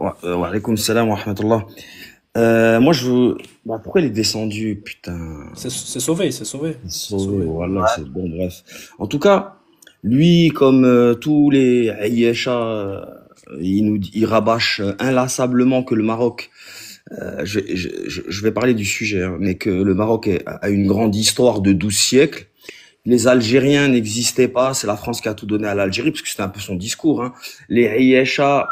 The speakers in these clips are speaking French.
Wa alaykoum salam wa rahmatullah. Moi, je veux. Bah, pourquoi il est descendu? Putain. C'est sauvé, c'est sauvé, c'est Sauvé, sauvé. voilà, c'est bon, bref. En tout cas, lui, comme tous les Aïecha, il rabâche inlassablement que le Maroc, je vais parler du sujet, hein, mais que le Maroc a une grande histoire de 12 siècles. Les Algériens n'existaient pas, c'est la France qui a tout donné à l'Algérie, parce que c'était un peu son discours, hein. Les Aïecha,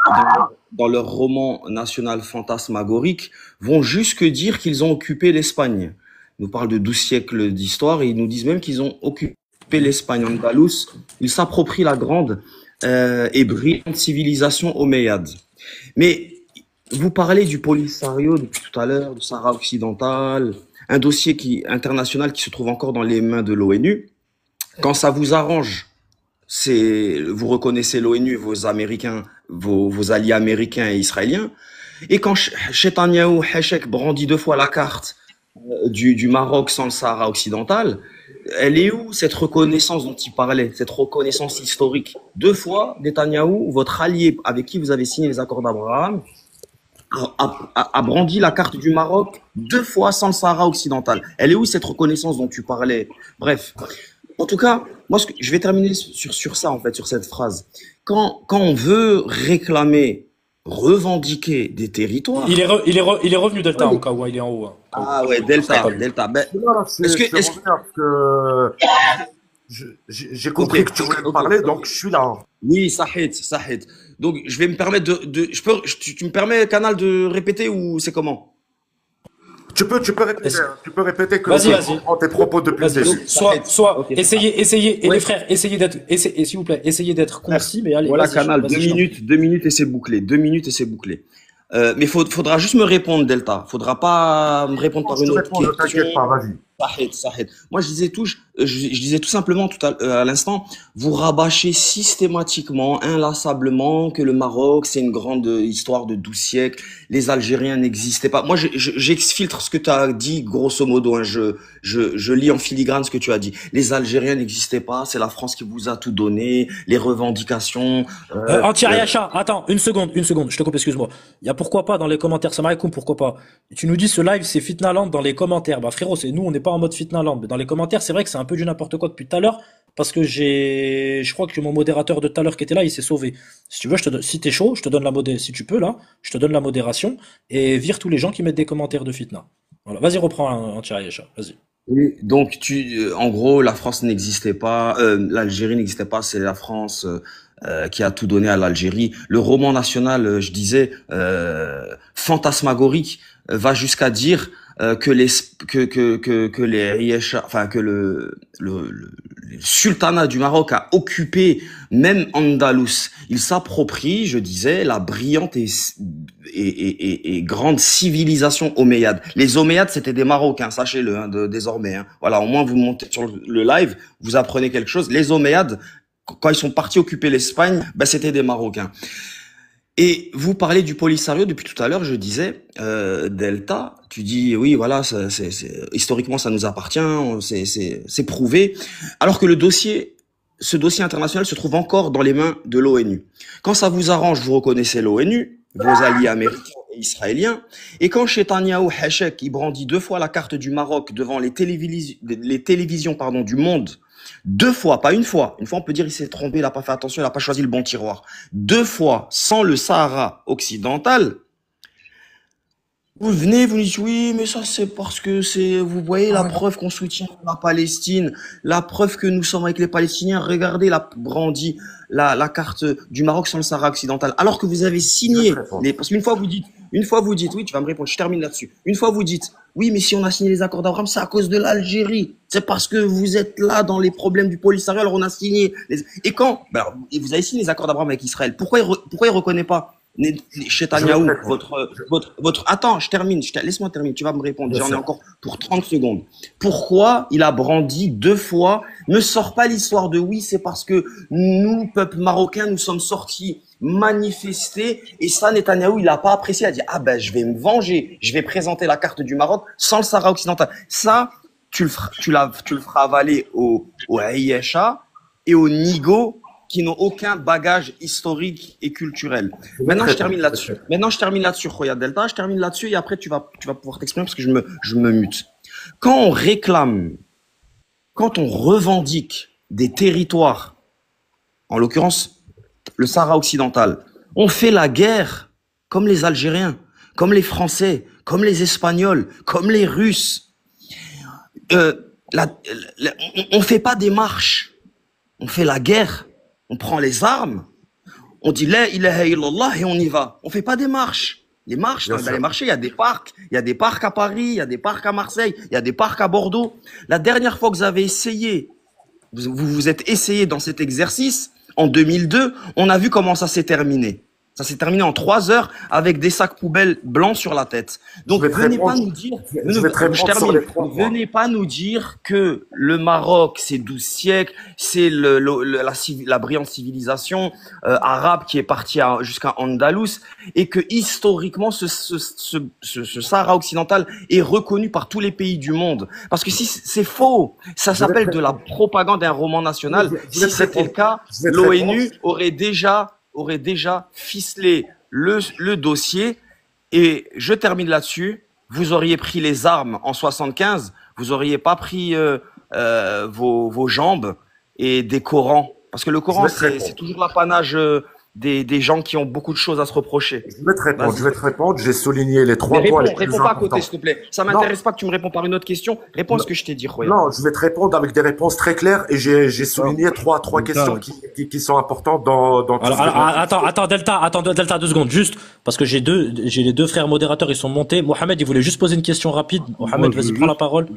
dans leur roman national fantasmagorique, vont jusque dire qu'ils ont occupé l'Espagne. Ils nous parlent de 12 siècles d'histoire et ils nous disent même qu'ils ont occupé l'Espagne andalouse. Ils s'approprient la grande et brillante civilisation omeyyade. Mais vous parlez du Polisario depuis tout à l'heure, du Sahara occidental, un dossier international qui se trouve encore dans les mains de l'ONU. Quand ça vous arrange, vous reconnaissez l'ONU, vos Américains, vos alliés américains et israéliens. Et quand Netanyahou Hachek brandit deux fois la carte du Maroc sans le Sahara occidental, elle est où cette reconnaissance dont il parlait, cette reconnaissance historique? Deux fois, Netanyahou, votre allié avec qui vous avez signé les accords d'Abraham, a brandi la carte du Maroc deux fois sans le Sahara occidental. Elle est où cette reconnaissance dont tu parlais? Bref. En tout cas, moi, je vais terminer sur ça, en fait, sur cette phrase. Quand on veut réclamer, revendiquer des territoires. Il est revenu Delta Ouais, en cas où il est en haut, hein, au cas où. ah ouais, Je t'avais Delta, pas vu. Delta. Ben, Là, est-ce que, c'est est-ce que, revenir parce que j'ai ok, compris que tu voulais me ok, parler, ok. donc je suis là. Oui, Sahid, Sahid. Donc, je vais me permettre tu me permets, Canal, de répéter ou c'est comment? Tu peux répéter, Est-ce- hein. Tu peux répéter que Vas-y, je vas-y. comprends tes propos depuis le Vas-y. Donc, début. Sahid. Ok, Essayez, et ouais. les frères, et s'il vous plaît, essayez d'être Frère, concis, mais allez, voilà, Canal, vas-y, je t'en prie. 2 minutes et c'est bouclé. 2 minutes et c'est bouclé. Mais faudra juste me répondre, Delta. Faudra pas me répondre par Je te une autre réponds, ne question. t'inquiète pas, vas-y. Sahid, Sahid. Moi, je disais tout simplement à l'instant, vous rabâchez systématiquement, inlassablement que le Maroc, c'est une grande histoire de 12 siècles. Les Algériens n'existaient pas. Moi, j'exfiltre ce que tu as dit, grosso modo, hein. Je lis en filigrane ce que tu as dit. Les Algériens n'existaient pas. C'est la France qui vous a tout donné. Les revendications, Anti-Ari euh, Achat, attends, une seconde, je te coupe, excuse-moi. Il y a pourquoi pas dans les commentaires, Salam alaikum, pourquoi pas. Tu nous dis ce live c'est Fitnaland dans les commentaires. Bah frérot, c'est nous, on n'est pas en mode Fitnaland, mais dans les commentaires, c'est vrai que c'est un peu du n'importe quoi depuis tout à l'heure, parce que je crois que mon modérateur de tout à l'heure qui était là, il s'est sauvé. Si tu veux, si t'es chaud, je te donne si tu peux là, je te donne la modération et vire tous les gens qui mettent des commentaires de Fitna. Voilà, vas-y, reprends Anti-Ari Achat, vas-y. oui, donc en gros, la France n'existait pas, l'Algérie n'existait pas, c'est la France qui a tout donné à l'Algérie. Le roman national, je disais, fantasmagorique, va jusqu'à dire que les Riécha, enfin que le sultanat du Maroc a occupé même Andalous. Il s'approprie, je disais, la brillante et grande civilisation omeyyade. Les Omeyyades, c'était des Marocains, sachez-le, hein, désormais, hein. Voilà, au moins vous montez sur le live, vous apprenez quelque chose. Les Omeyyades, quand ils sont partis occuper l'Espagne, ben c'était des Marocains. Et vous parlez du Polisario depuis tout à l'heure, je disais, Delta, tu dis oui, voilà, historiquement ça nous appartient, c'est prouvé, alors que ce dossier international se trouve encore dans les mains de l'ONU. Quand ça vous arrange, vous reconnaissez l'ONU, vos alliés américains et israéliens, et quand Netanyahou Hachek, il brandit deux fois la carte du Maroc devant les télévisions pardon, du monde, deux fois, pas une fois. Une fois, on peut dire il s'est trompé, il n'a pas fait attention, il n'a pas choisi le bon tiroir. Deux fois, sans le Sahara occidental, vous venez, vous dites oui, mais ça c'est parce que vous voyez la preuve qu'on soutient la Palestine, la preuve que nous sommes avec les Palestiniens. Regardez la brandie, la carte du Maroc sans le Sahara occidental. Alors que vous avez Je vais te signé répondre. parce une fois vous dites, oui, tu vas me répondre, je termine là-dessus. Une fois vous dites, oui, mais si on a signé les accords d'Abraham, c'est à cause de l'Algérie. C'est parce que vous êtes là dans les problèmes du Polisario, alors on a signé. Et quand, ben alors, vous avez signé les accords d'Abraham avec Israël. Pourquoi il reconnaît pas Je vais te Netanyahou, répondre. attends, je termine, laisse-moi terminer, tu vas me répondre, Bien j'en ai sûr. encore pour 30 secondes. Pourquoi il a brandi deux fois? Ne sort pas l'histoire de oui, c'est parce que nous, peuple marocain, nous sommes sortis manifester, et ça, Netanyahou, il a pas apprécié, il a dit, ah ben, je vais me venger, je vais présenter la carte du Maroc sans le Sahara occidental. Ça, tu le feras avaler au Aïecha et au Nigo qui n'ont aucun bagage historique et culturel. Je vais Maintenant, te je répondre. termine là-dessus. Maintenant, je termine là-dessus, Khoya Delta. Je termine là-dessus et après, tu vas pouvoir t'exprimer parce que je me mute. Quand on réclame, quand on revendique des territoires, en l'occurrence le Sahara occidental, on fait la guerre comme les Algériens, comme les Français, comme les Espagnols, comme les Russes. On fait pas des marches, on fait la guerre, on prend les armes, on dit la ilaha illallah et on y va. On fait pas des marches. Les marches, Bien dans sûr. les marchés, il y a des parcs. Il y a des parcs à Paris, il y a des parcs à Marseille, il y a des parcs à Bordeaux. La dernière fois que vous avez essayé, vous êtes essayé dans cet exercice, en 2002, on a vu comment ça s'est terminé. Ça s'est terminé en 3 heures avec des sacs poubelles blancs sur la tête. Donc, Je vais te venez pas répondre. nous dire, Je vais te répondre sur termine. les 3 points. Venez pas nous dire que le Maroc, c'est 12 siècles, c'est la brillante civilisation arabe qui est partie jusqu'à Andalous et que historiquement, ce Sahara occidental est reconnu par tous les pays du monde. Parce que si c'est faux, ça s'appelle de la propagande d'un roman national. Je vais Si te c'était le répondre. cas, Je vais te l'ONU répondre. aurait déjà ficelé le dossier. Et je termine là-dessus. Vous auriez pris les armes en 75, vous auriez pas pris vos jambes et des Corans. Parce que le Je Coran, vais te c'est répondre. toujours l'apanage des gens qui ont beaucoup de choses à se reprocher. Je vais te répondre. Vas-y. Je vais te répondre. J'ai souligné les Mais 3 points les plus réponds pas à côté, importants. s'il te plaît. Ça Non, m'intéresse pas que tu me réponds par une autre question. Réponds à ce que je t'ai dit, Khoya. non, je vais te répondre avec des réponses très claires et j'ai souligné trois questions qui sont importantes dans tout ce que Attends, Delta, 2 secondes, juste, parce que j'ai les deux frères modérateurs, ils sont montés. Mohamed, il voulait juste poser une question rapide. Mohamed, vas-y, prends la parole.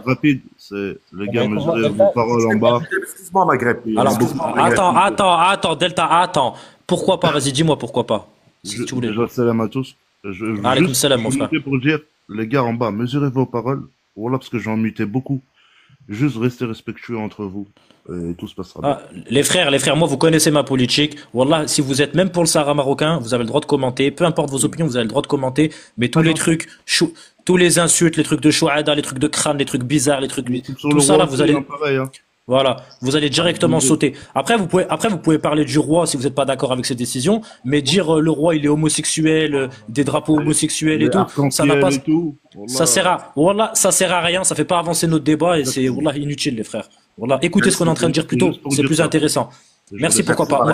Rapide, c'est les gars, mesurez vos paroles en bas. Excuse-moi, Maghreb. Alors, Excuse-moi, Maghreb. attends, Delta, attends. Pourquoi pas? Vas-y, dis-moi pourquoi pas. Si tu voulais. Déjà, salam à tous. Je veux Alaykoum juste salam, mon frère. muter pour dire, les gars en bas, mesurez vos paroles. Voilà, parce que j'en mutais beaucoup. Juste restez respectueux entre vous. Et tout se passera bien. Les frères, moi, vous connaissez ma politique. Wallah, si vous êtes même pour le Sahara marocain, vous avez le droit de commenter. Peu importe vos opinions, vous avez le droit de commenter. Mais tous les trucs, tous les insultes, les trucs de chouada, les trucs de crâne, les trucs bizarres, les trucs, Sur tout le ça roi, là, vous c'est allez, pareil, hein. voilà, vous allez directement sauter. Après, vous pouvez parler du roi si vous n'êtes pas d'accord avec ses décisions, mais dire le roi il est homosexuel, des drapeaux homosexuels et tout, ça n'a pas, Et tout. Voilà. ça sert à rien, ça fait pas avancer notre débat et c'est wallah inutile les frères. Wallah, écoutez ce qu'on est en train de dire plus tôt, c'est plus intéressant. Merci, pourquoi pas.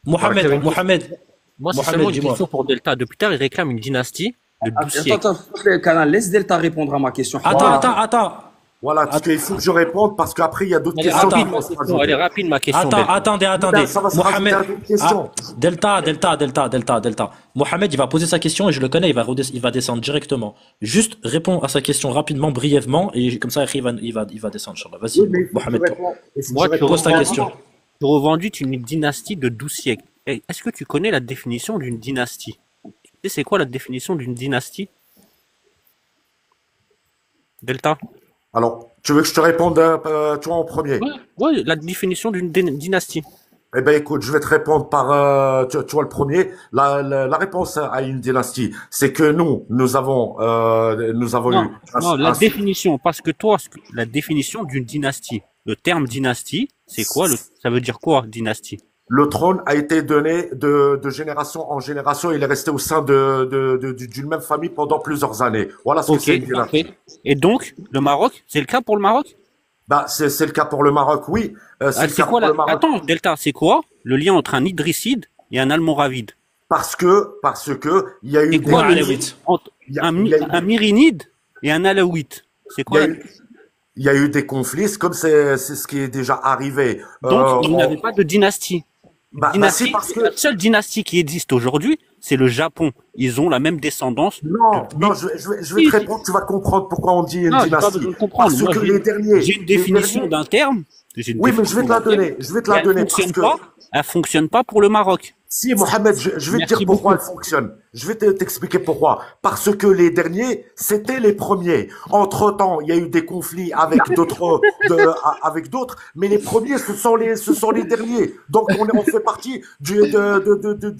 Mohamed, Moi, c'est Mohamed, seulement une dis-moi. question pour Delta. Depuis tard, il réclame une dynastie de 12 siècles. Attends, Canal, laisse Delta répondre à ma question. Attends. Voilà, parce qu'il faut que je réponde parce qu'après il y a d'autres Elle est questions. rapide, qui ma vont se question. rajouter. Elle est rapide, ma question. Delta. Attendez. Ça va se Mohamed, rajouter à d'autres questions. Delta. Mohamed, il va poser sa question et je le connais, il va descendre directement. Juste réponds à sa question rapidement, brièvement, et comme ça, il va descendre, Inch'Allah. Vas-y, Oui, mais il faut que Mohamed, je réponde. Il faut que Moi, je tu réponde. pose ta question. Tu revendiques une dynastie de 12 siècles. Est-ce que tu connais la définition d'une dynastie? Tu sais c'est quoi la définition d'une dynastie? Delta? Alors, tu veux que je te réponde toi en premier? Ouais, la définition d'une dynastie. Eh ben écoute, je vais te répondre par tu vois le premier. La réponse à une dynastie, c'est que nous avons Non, eu non, la définition, parce que toi, la définition d'une dynastie, le terme dynastie, c'est quoi? Ça veut dire quoi, dynastie? le trône a été donné de génération en génération. Il est resté au sein d'une même famille pendant plusieurs années. Voilà ce que c'est une Ok, dynastie. parfait. Et donc, le Maroc, c'est le cas pour le Maroc? Bah, c'est le cas pour le Maroc, oui. C'est le C'est cas quoi pour le Maroc. Attends, Delta, c'est quoi le lien entre un idrisside et un almoravide? Parce que il y a eu C'est des quoi le lien Alawite. entre il y a- il y a eu- un myrinide et un alawite? C'est il y quoi a eu- il y a eu des conflits, c'est comme c'est ce qui est déjà arrivé. Donc, il en- n'avait pas de dynastie. bah, Dynastie, si, parce que la seule dynastie qui existe aujourd'hui, c'est le Japon. Ils ont la même descendance. non, je vais te répondre. Tu vas comprendre pourquoi on dit une Non, j'ai pas dynastie. besoin de comprendre. Parce Moi, que j'ai- les derniers. J'ai une les définition derniers- d'un terme. J'ai une Oui, mais je vais définition te la d'un terme. donner. Je vais te la Elle donner parce fonctionne que pas. Elle fonctionne pas pour le Maroc. si Mohamed, je vais te Merci dire pourquoi beaucoup. elle fonctionne. Je vais t'expliquer pourquoi. Parce que les derniers, c'était les premiers. Entre-temps, il y a eu des conflits avec avec d'autres, mais les premiers, ce sont les derniers. Donc on fait partie du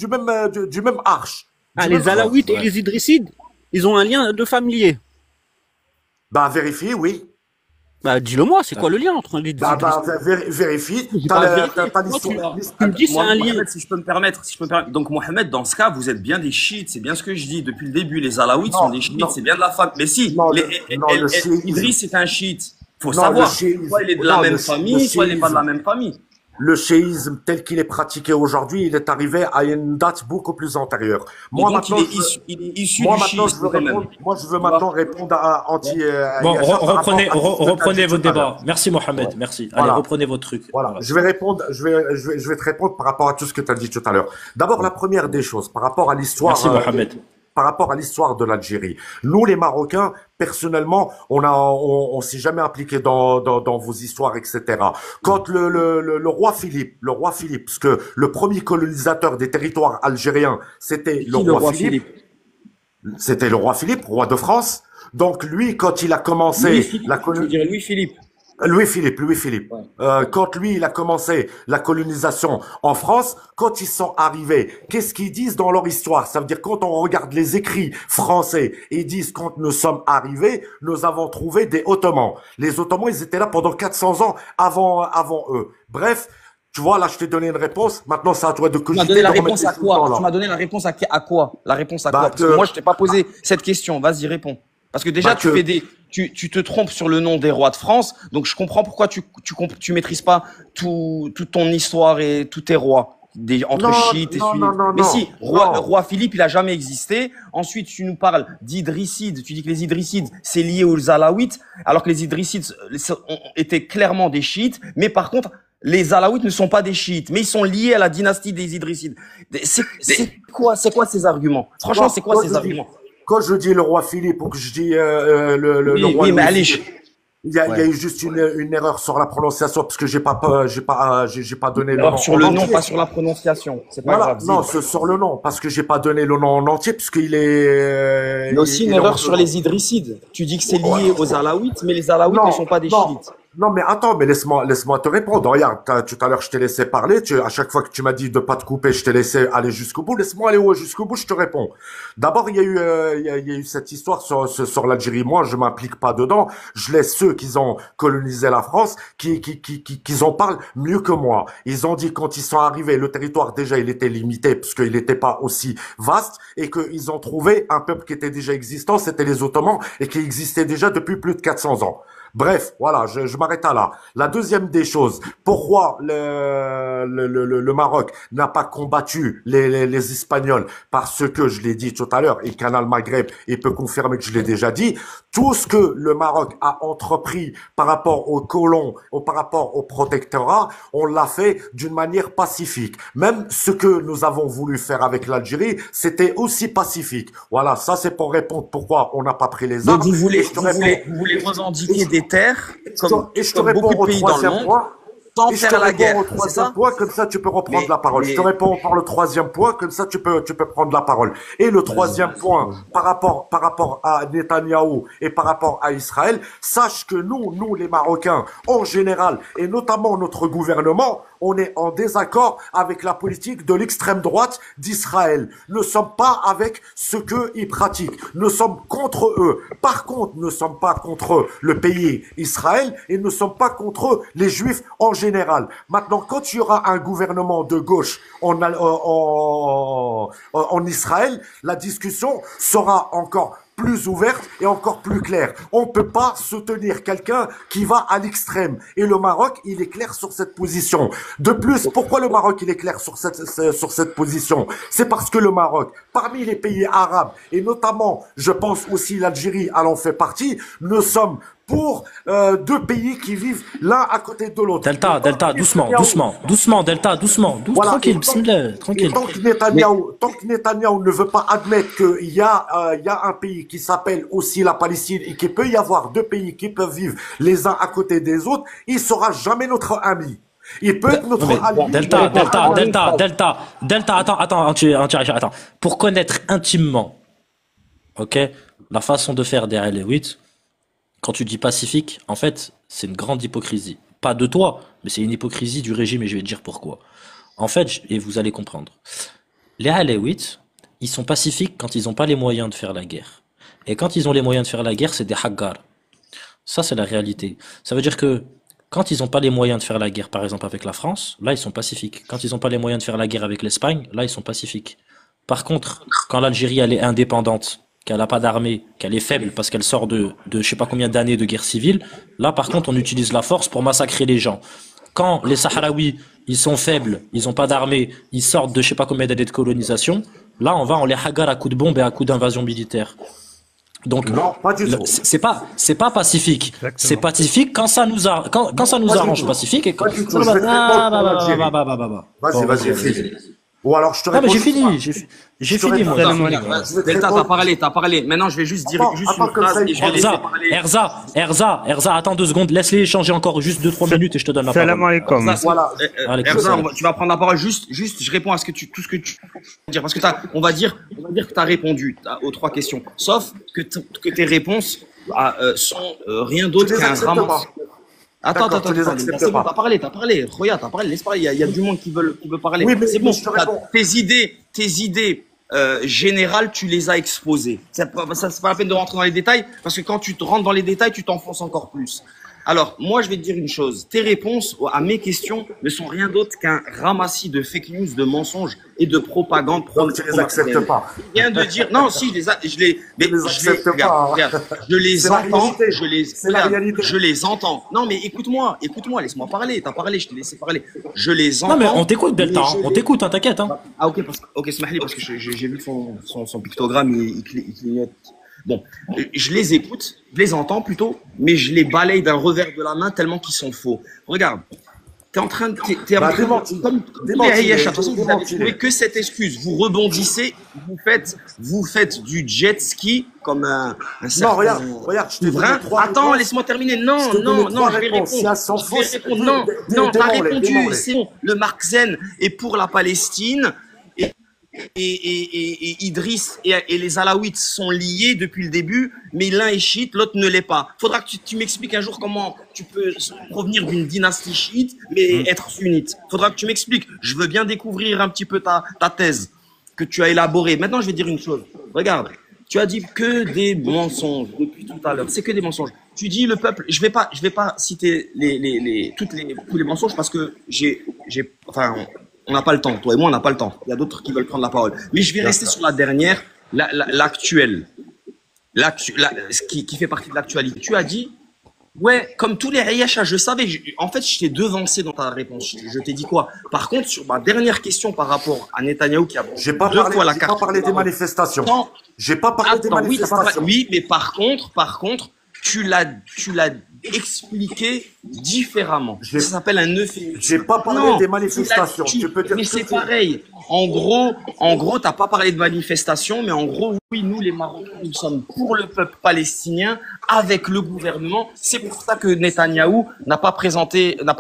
même arche. Ah, Du même les alaouites et les idrissides, ils ont un lien de familier. Bah vérifie, oui. Bah, dis-le-moi, c'est Euh, quoi le lien entre les deux Bah, idées? vérifie. J'ai pas vérifié. T'as Moi, l'histoire. tu me dis c'est un lien. Mohamed, si je peux me permettre, si je peux me permettre. Donc, Mohamed, dans ce cas, vous êtes bien des chiites. C'est bien ce que je dis depuis le début. Les Alaouites sont Non, des chiites. non, C'est bien de la famille. Mais si, non, non, le chiisme. Idriss est un chiite. Faut Non, le savoir. chiisme. Soit il est de la Non, même le famille, soit il n'est pas de la chiisme. même famille. Le chiisme tel qu'il est pratiqué aujourd'hui, il est arrivé à une date beaucoup plus antérieure. Et Moi donc, maintenant, il est issu moi du maintenant, je veux chiisme quand même. répondre. Moi, je veux Tu vois? maintenant répondre à Bon, Yachar par rapport reprenez, à tout ce que tu as reprenez dit votre tout à l'heure. débat. Merci Mohamed, merci. Allez, Voilà. reprenez votre truc. Voilà, Voilà. je vais répondre, je vais te répondre par rapport à tout ce que tu as dit tout à l'heure. D'abord, la première des choses, par rapport à l'histoire, Merci Mohamed. par rapport à l'histoire de l'Algérie. Nous, les Marocains, personnellement, on s'est jamais impliqué dans vos histoires, etc. Quand le roi Philippe, parce que le premier colonisateur des territoires algériens, c'était le Qui le roi roi Philippe, Philippe? c'était le roi Philippe, roi de France. Donc lui, quand il a Louis commencé Philippe. la Tu veux colonisation, dire Louis Philippe? Louis Philippe. Ouais. Quand lui, il a commencé la colonisation en France, quand ils sont arrivés, qu'est-ce qu'ils disent dans leur histoire? Ça veut dire quand on regarde les écrits français, ils disent quand nous sommes arrivés, nous avons trouvé des Ottomans. Les Ottomans, ils étaient là pendant 400 ans avant eux. Bref, tu vois, là, je t'ai donné une réponse. Maintenant, c'est à toi de Tu m'as donné cogiter, de la remettre réponse les à choses dans quoi? Tu l'ordre. m'as donné la réponse à quoi? La réponse à quoi? Bah Parce que moi, je t'ai pas posé cette question. Vas-y, réponds. Parce que déjà, bah que, tu te trompes sur le nom des rois de France. Donc, je comprends pourquoi tu maîtrises pas toute ton histoire et tous tes rois. Entre non, chiites et non, sunnites. non, non, Mais non, si, non. roi Philippe, il a jamais existé. Ensuite, tu nous parles d'Idrissides. Tu dis que les Idrissides, c'est lié aux Alaouites, alors que les Idrissides étaient clairement des chiites. Mais par contre, les Alaouites ne sont pas des chiites, mais ils sont liés à la dynastie des Idrissides. C'est quoi ces arguments? Franchement, c'est quoi Quand ces je dis, arguments? quand je dis le roi Philippe ou que je dis le Oui, roi oui, mais allez, Louis-Philippe, il y a ouais. eu juste une erreur sur la prononciation parce que j'ai pas donné le Alors, nom sur en le nom, entier. pas sur la prononciation. C'est pas Voilà, grave, non, dis-le. sur le nom parce que j'ai pas donné le nom en entier parce qu'il Il y a aussi une il est en erreur deux sur noms. les Idrissides. Tu dis que c'est Ouais. lié aux Alaouites, mais les Alaouites ne Non, sont pas des non, chiites. non, mais attends, mais laisse-moi te répondre. Regarde, tout à l'heure, je t'ai laissé parler. À chaque fois que tu m'as dit de pas te couper, je t'ai laissé aller jusqu'au bout. Laisse-moi aller jusqu'au bout, je te réponds. D'abord, il y a eu cette histoire sur l'Algérie. Moi, je m'implique pas dedans. Je laisse ceux qui ont colonisé la France, qui en parlent mieux que moi. Ils ont dit quand ils sont arrivés, le territoire déjà, il était limité parce qu'il n'était pas aussi vaste et qu'ils ont trouvé un peuple qui était déjà existant, c'était les Ottomans et qui existait déjà depuis plus de 400 ans. Bref, voilà, je m'arrête à là. La deuxième des choses, pourquoi le Maroc n'a pas combattu les Espagnols? Parce que, je l'ai dit tout à l'heure, et Canal Maghreb, il peut confirmer que je l'ai déjà dit, tout ce que le Maroc a entrepris par rapport aux colons, ou par rapport au protectorat, on l'a fait d'une manière pacifique. Même ce que nous avons voulu faire avec l'Algérie, c'était aussi pacifique. Voilà, ça c'est pour répondre pourquoi on n'a pas pris les Donc armes. Et je te réponds, vous voulez et revendiquer je, des terres et je te comme beaucoup réponds de au pays dans le troisième monde point. sans Et je te faire la réponds guerre, au c'est troisième ça? point, comme ça tu peux reprendre la parole. Je te Mais réponds par le troisième point, comme ça tu peux prendre la parole. Et le troisième point, par rapport à Netanyahou et par rapport à Israël, sache que nous les Marocains, en général, et notamment notre gouvernement, on est en désaccord avec la politique de l'extrême droite d'Israël. Nous ne sommes pas avec ce qu'ils pratiquent. Nous sommes contre eux. Par contre, nous ne sommes pas contre le pays Israël et nous ne sommes pas contre les Juifs en général. Maintenant, quand il y aura un gouvernement de gauche en Israël, la discussion sera encore plus ouverte et encore plus claire. On peut pas soutenir quelqu'un qui va à l'extrême. Et le Maroc, il est clair sur cette position. De plus, pourquoi le Maroc, il est clair sur cette position? C'est parce que le Maroc, parmi les pays arabes, et notamment, je pense aussi l'Algérie, elle en fait partie, nous sommes pour deux pays qui vivent l'un à côté de l'autre. Delta, doucement, Delta, doucement, Voilà. tranquille, Et bismillah, tranquille. tant que mais Netanyahou ne veut pas admettre qu'il y a un pays qui s'appelle aussi la Palestine et qu'il peut y avoir deux pays qui peuvent vivre les uns à côté des autres, il sera jamais notre ami. Il peut être Non, notre mais ami. Delta, attends. Pour connaître intimement, ok, la façon de faire des Alaouites, quand tu dis pacifique, en fait, c'est une grande hypocrisie. Pas de toi, mais c'est une hypocrisie du régime et je vais te dire pourquoi. En fait, et vous allez comprendre. Les Alaouites, ils sont pacifiques quand ils n'ont pas les moyens de faire la guerre. Et quand ils ont les moyens de faire la guerre, c'est des Haggars. Ça, c'est la réalité. Ça veut dire que quand ils n'ont pas les moyens de faire la guerre, par exemple, avec la France, là, ils sont pacifiques. Quand ils n'ont pas les moyens de faire la guerre avec l'Espagne, là, ils sont pacifiques. Par contre, quand l'Algérie, elle est indépendante, qu'elle n'a pas d'armée, qu'elle est faible parce qu'elle sort de je sais pas combien d'années de guerre civile, là, par contre, on utilise la force pour massacrer les gens. Quand les Sahraouis, ils sont faibles, ils n'ont pas d'armée, ils sortent de je sais pas combien d'années de colonisation, là, on les hagar à coups de bombe et à coups d'invasion militaire. Donc, Non, pas du tout. c'est pas pacifique. C'est Exactement. pacifique quand ça nous Pas du arrange tout. pacifique et quand, Pas du tout. Je vais te répondre pour l'Algérie. Vas-y, Bon, vas-y, fini. Ou alors je te non, mais réponds. j'ai fini, j'ai Je te fini, moi. réponds. Salam alaikum. Je vais te Delta, répondre. t'as parlé. Maintenant, je vais juste dire Attends, juste attends, une comme ça, phrase et je vais laisser parler. Erza, attends 2 secondes, laisse-les échanger encore juste 2-3 minutes et je te donne la Salam parole. alaikum. Ça, Voilà. Allez, Erza, salam. tu vas prendre la parole juste, je réponds à tout ce que tu veux dire. Parce que on va dire que tu as répondu aux 3 questions. Sauf que tes réponses sont rien Tu d'autre les qu'un acceptes ramasse. pas. Attends, D'accord, tu les acceptes c'est bon, pas. t'as parlé. Regarde, t'as parlé, laisse parler. Il y a du monde qui veut parler. Oui, mais c'est bon, je te réponds. tes idées générales, tu les as exposées. C'est pas la peine de rentrer dans les détails, parce que quand tu te rentres dans les détails, tu t'enfonces encore plus. Alors, moi, je vais te dire une chose. Tes réponses à mes questions ne sont rien d'autre qu'un ramassis de fake news, de mensonges et de propagande. Donc tu les acceptes pas. Rien de dire. Non, si, mais Je les accepte pas, hein. regarde, je les C'est la entends, réalité. C'est la réalité. je les entends. Non, mais écoute-moi, laisse-moi parler. T'as parlé, je t'ai laissé parler. Je les entends. Non, mais on t'écoute, Delta, mais hein. On t'écoute, hein, t'inquiète, hein. Ah, ok, Smahli, parce que j'ai vu son pictogramme, il clignote. Bon, je les écoute, je les entends plutôt, mais je les balaye d'un revers de la main tellement qu'ils sont faux. Regarde, t'es en train de, démenti. comme Démenti, les Ayesh, de mais toute façon, vous n'avez trouvé que cette excuse. Vous rebondissez, vous faites du jet ski comme un Non, certain regarde, je t'ai donné souverain. 3 Attends, réponses. laisse-moi terminer. Je Non, t'ai donné non, trois je vais réponses. Si elles répondre. sont Je vais fausses, répondre. Non, t'as démons-les, répondu. démons-les. C'est bon. Le Mark Zen est pour la Palestine. Et Idriss et les Alaouites sont liés depuis le début, mais l'un est chiite, l'autre ne l'est pas. Faudra que tu m'expliques un jour comment tu peux provenir d'une dynastie chiite, mais être sunnite. Faudra que tu m'expliques. Je veux bien découvrir un petit peu ta thèse que tu as élaborée. Maintenant, je vais dire une chose. Regarde, tu as dit que des mensonges depuis tout à l'heure. C'est que des mensonges. Tu dis le peuple. Je vais pas citer tous les mensonges parce que enfin, on n'a pas le temps. Toi et moi, on n'a pas le temps. Il y a d'autres qui veulent prendre la parole. Mais je vais rester sur la dernière, l'actuelle. Ce qui fait partie de l'actualité. Tu as dit, ouais, comme tous les Ayasha, je savais. En fait, je t'ai devancé dans ta réponse. Je t'ai dit quoi? Par contre, sur ma dernière question par rapport à Netanyahou qui a J'ai pas deux fois la j'ai carte. pas parlé des manifestations. Non. J'ai pas parlé des Attends, oui, manifestations. oui, mais par contre, tu l'as expliqué différemment. J'ai- Ça s'appelle un euphémisme. J'ai pas parlé Non, des manifestations. tu l'as- Tu peux dire mais que c'est tu- pareil. En gros, t'as pas parlé de manifestations, mais en gros, oui, nous, les Marocains, nous sommes pour le peuple palestinien avec le gouvernement. C'est pour ça que Netanyahou n'a pas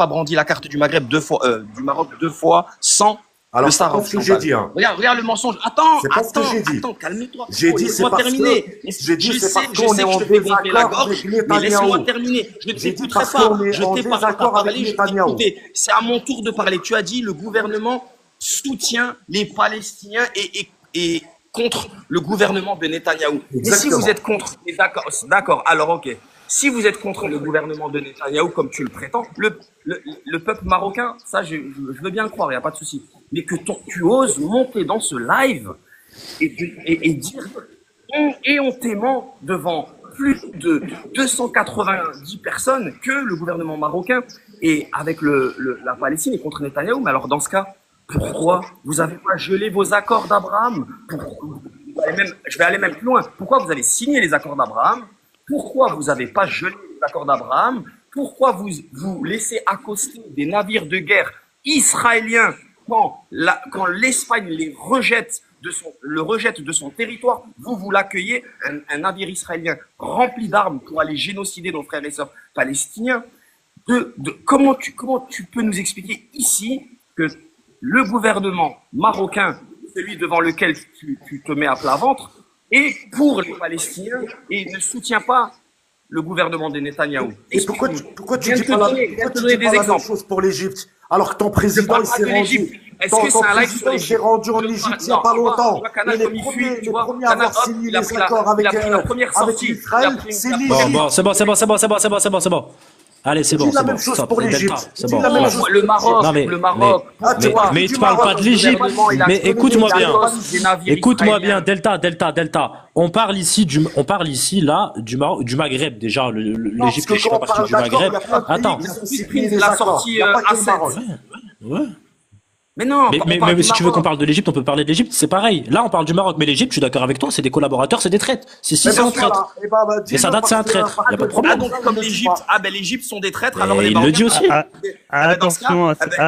brandi la carte du Maghreb du Maroc 2 fois sans Alors, le c'est Sahara pas ce que occidental. j'ai dit, hein. Regarde le mensonge. Attends, C'est pas ce que j'ai dit. attends, calme-toi. J'ai dit, c'est Laisse-moi parce terminer. que- j'ai dit, Je c'est sais, parce je qu'on sais est que en je te fais gonfler la désaccord gorge, avec mais laisse-moi Netanyahou. terminer. Je ne J'ai dit t'écouterai parce pas. qu'on est Je en t'ai pas désaccord avec parlé, je t'ai Netanyahou. écouté. C'est à mon tour de parler. Tu as dit le gouvernement soutient les Palestiniens et contre le gouvernement de Netanyahou. Et si Exactement. vous êtes contre, d'accord, alors ok. Si vous êtes contre le gouvernement de Netanyahou, comme tu le prétends, le peuple marocain, ça je veux bien le croire, il n'y a pas de souci. Mais que tu oses monter dans ce live et dire éhontément devant plus de 290 personnes que le gouvernement marocain et avec la Palestine est contre Netanyahou. Mais alors dans ce cas, pourquoi vous n'avez pas gelé vos accords d'Abraham? Je vais aller même plus loin. Pourquoi vous avez signé les accords d'Abraham? Pourquoi vous n'avez pas gelé les accords d'Abraham? Pourquoi vous laissez accoster des navires de guerre israéliens quand l'Espagne le rejette de son territoire? Vous l'accueillez, un navire israélien rempli d'armes pour aller génocider nos frères et sœurs palestiniens. Comment tu peux nous expliquer ici que le gouvernement marocain, celui devant lequel tu te mets à plat ventre, est pour les Palestiniens et ne soutient pas le gouvernement de Netanyahou? Et pourquoi tu dis pas la même exemple. chose pour l'Égypte alors que ton Je président parle il pas s'est de rendu? l'Égypte. est-ce que c'est un live sur président s'est l'Égypte? rendu en Tu vois, Égypte il n'y a non, pas tu vois, longtemps. tu vois, Et Canal, les comme il fuit, premiers, tu les vois, premiers à Canal, avoir hop, signé il a les pris accords il a pris la première avec sortie. Il a Israël, pris c'est la Bon, première l'Égypte. bon, c'est bon, c'est bon, c'est bon, c'est bon, c'est bon, c'est bon, c'est bon. Allez, c'est Dis bon, la c'est même bon. chose Stop. pour Delta, l'Égypte. c'est Dis bon. la même Non, chose. le Maroc, Non, mais, le Maroc. Ah, tu vois, mais du tu parles pas Maroc, de du l'Égypte. Gouvernement, il a Mais créé écoute-moi des bien. Lacoste, des navires Écoute-moi bien, israéliens. Delta. On parle ici, là, du Maroc, du Maghreb. Déjà, Non, parce l'Égypte que ne fait quand pas on partie parle du d'accord, il Maghreb. y a plein de pays Attends. qui Ils ont ont signé pris les la accords. sortie Il n'y a pas que le A7. Maroc. Ouais. Mais non, Mais, on mais, parle mais du si tu veux qu'on Maroc. parle de l'Égypte, on peut parler de l'Égypte, c'est pareil. Là, on parle du Maroc, mais l'Égypte, je suis d'accord avec toi, c'est des collaborateurs, c'est des traîtres. Si, Mais c'est un ben traître. voilà. Et bah, Et ça dis-le date, c'est un parce que, traître. Il n'y a pas de Ah, problème. donc, comme l'Égypte, ben, l'Égypte sont des traîtres, alors Et les il le dit Marocains. aussi. Dans ce cas,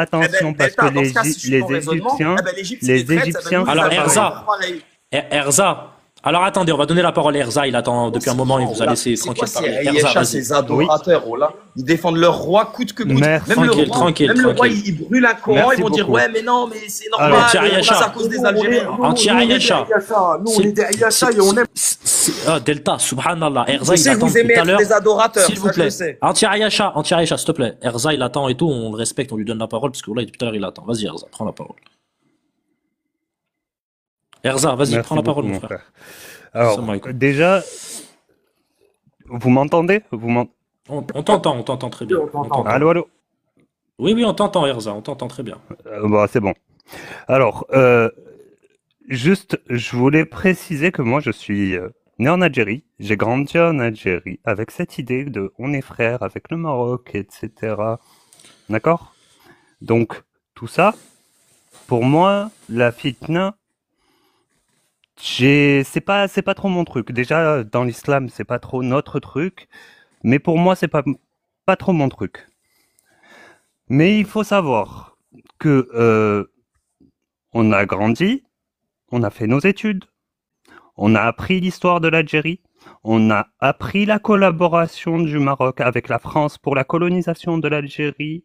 Attention, eh ben, parce que Delta, dans ce cas, si je suis les ton raisonnement, Égyptiens, eh ben, l'Égypte, c'est des les traîtres, Égyptiens, eh ben, nous, Alors, les Algériens, Erza. pareil. Erza. Alors, attendez, on va donner la parole à Erza. Il attend depuis un moment, il vous a laissé C'est quoi tranquille ces parler. Erza, Aïecha, vas-y. ces adorateurs, oh là? Ils défendent leur roi coûte que coûte. Merci. Même le roi, Tranquille. même le roi, il brûle un Coran, Merci ils vont dire beaucoup. ouais, mais non, mais c'est Alors, normal, Anti-Aïecha. c'est à cause des Algériens. Nous, on est Anti-Aïecha. des Aïecha. Nous, on est des Aïecha et on aime. Delta, subhanallah. Erza, Je il sais que attend vous depuis aimez tout à être l'heure. des adorateurs, S'il ça vous je le plaît. sais. Anti-Aïecha, s'il te plaît. Erza, il attend et tout, on le respecte, on lui donne la parole, parce que là, depuis tout à l'heure, il attend. Vas-y, Erza, prends la parole. Erza, vas-y, Merci prends la parole, beaucoup, mon mon frère. frère. Alors, Salam alaikum. déjà, vous m'entendez? On t'entend très bien. On t'entend. Allô? Oui, on t'entend, Erza, on t'entend très bien. Bon, c'est bon. Alors, juste, je voulais préciser que moi, je suis né en Algérie. J'ai grandi en Algérie avec cette idée de on est frères avec le Maroc, etc. D'accord? Donc, tout ça, pour moi, la fitna, c'est pas trop mon truc. Déjà, dans l'islam, c'est pas trop notre truc. Mais pour moi, c'est pas trop mon truc. Mais il faut savoir que on a grandi, on a fait nos études, on a appris l'histoire de l'Algérie, on a appris la collaboration du Maroc avec la France pour la colonisation de l'Algérie,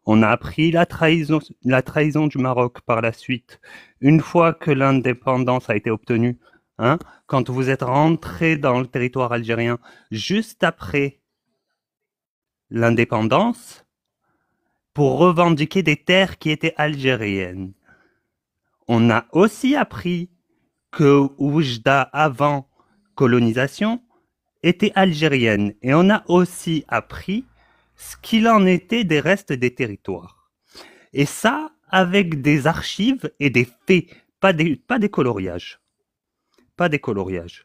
on a appris la trahison du Maroc par la suite, une fois que l'indépendance a été obtenue, hein, quand vous êtes rentré dans le territoire algérien juste après l'indépendance, pour revendiquer des terres qui étaient algériennes. On a aussi appris que Oujda, avant colonisation, était algérienne. Et on a aussi appris ce qu'il en était des restes des territoires. Et ça, avec des archives et des faits, pas des coloriages. Pas des coloriages.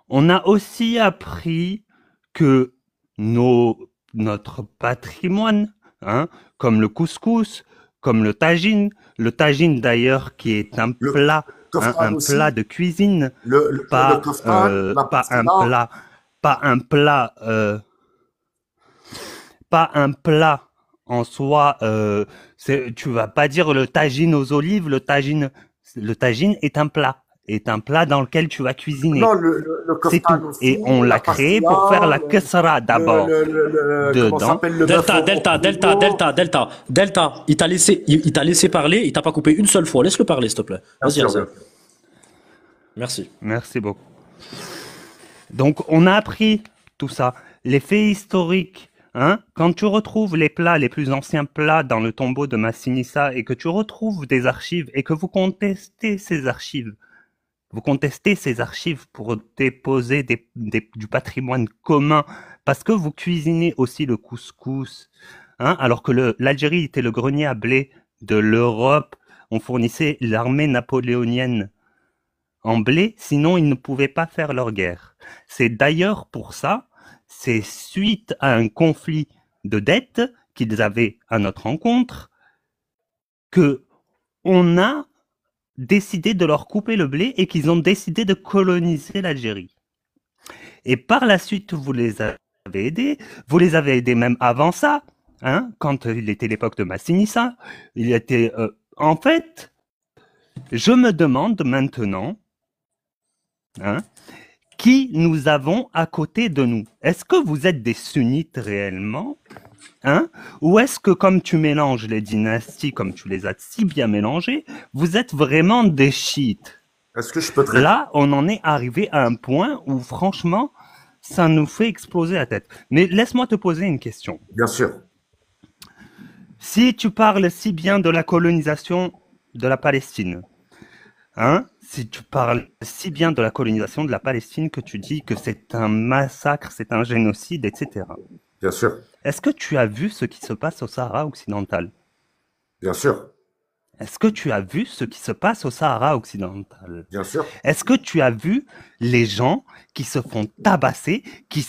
On a aussi appris que notre patrimoine, hein, comme le couscous, comme le tagine d'ailleurs qui est un plat, un plat de cuisine, pas un plat en soi. Tu vas pas dire le tagine aux olives, le tagine est un plat dans lequel tu vas cuisiner. Non, c'est tout. Aussi, et on l'a créé pour faire la kasra d'abord. Dedans. Delta, il t'a laissé parler, il t'a pas coupé une seule fois. Laisse-le parler, s'il te plaît. Vas-y, Erza. Merci. Merci beaucoup. Donc, on a appris tout ça. Les faits historiques, hein, quand tu retrouves les plats, les plus anciens plats dans le tombeau de Massinissa et que tu retrouves des archives et que vous contestez ces archives, pour déposer du patrimoine commun, parce que vous cuisinez aussi le couscous, hein, alors que l'Algérie était le grenier à blé de l'Europe. On fournissait l'armée napoléonienne en blé, sinon ils ne pouvaient pas faire leur guerre. C'est d'ailleurs pour ça, c'est suite à un conflit de dettes qu'ils avaient à notre encontre, que on a décidé de leur couper le blé et qu'ils ont décidé de coloniser l'Algérie. Et par la suite, vous les avez aidés même avant ça, hein, quand il était l'époque de Massinissa. Il était, en fait, je me demande maintenant, hein, qui nous avons à côté de nous. Est-ce que vous êtes des sunnites réellement, hein? Ou est-ce que comme tu mélanges les dynasties, comme tu les as si bien mélangées, vous êtes vraiment des chiites? Est-ce que je peux te Là, on en est arrivé à un point où franchement, ça nous fait exploser la tête. Mais laisse-moi te poser une question. Bien sûr. Si tu parles si bien de la colonisation de la Palestine. Hein? Si tu parles si bien de la colonisation de la Palestine que tu dis que c'est un massacre, c'est un génocide, etc. Bien sûr, Est-ce que tu as vu ce qui se passe au Sahara occidental? bien sûr, Est-ce que tu as vu ce qui se passe au Sahara occidental? bien sûr. Est-ce que tu as vu les gens qui se font tabasser, qui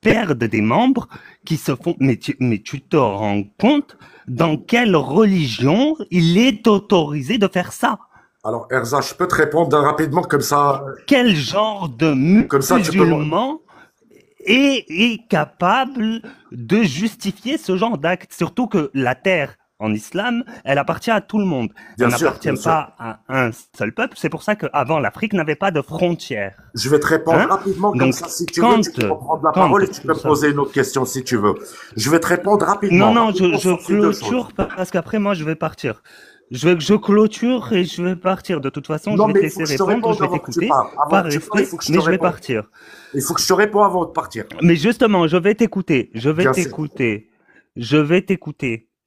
perdent des membres, qui se font, mais tu te rends compte dans quelle religion il est autorisé de faire ça? Alors, Erza, je peux te répondre rapidement comme ça. Quel genre de Comme ça, tu peux. musulman est capable de justifier ce genre d'acte? Surtout que la terre en islam, elle appartient à tout le monde. Bien Elle sûr, n'appartient bien sûr. pas à un seul peuple. C'est pour ça qu'avant, l'Afrique n'avait pas de frontières. Je vais te répondre Hein? rapidement comme Donc, ça. Si tu quand- veux, tu peux prendre la quand parole et tu peux me ça- poser une autre question si tu veux. Je vais te répondre rapidement. Non, rapidement je sur ces deux clôture choses. parce qu'après, moi, je vais partir. Je clôture et je vais partir. De toute façon, Non, je vais mais te il faut laisser que je te répondre, réponde je vais avant que tu t'écouter, parles. Avant par que tu parles, il respect, faut que je mais te je vais réponde. partir. Il faut que je te réponde avant de partir. Mais justement, je vais t'écouter, Bien sûr.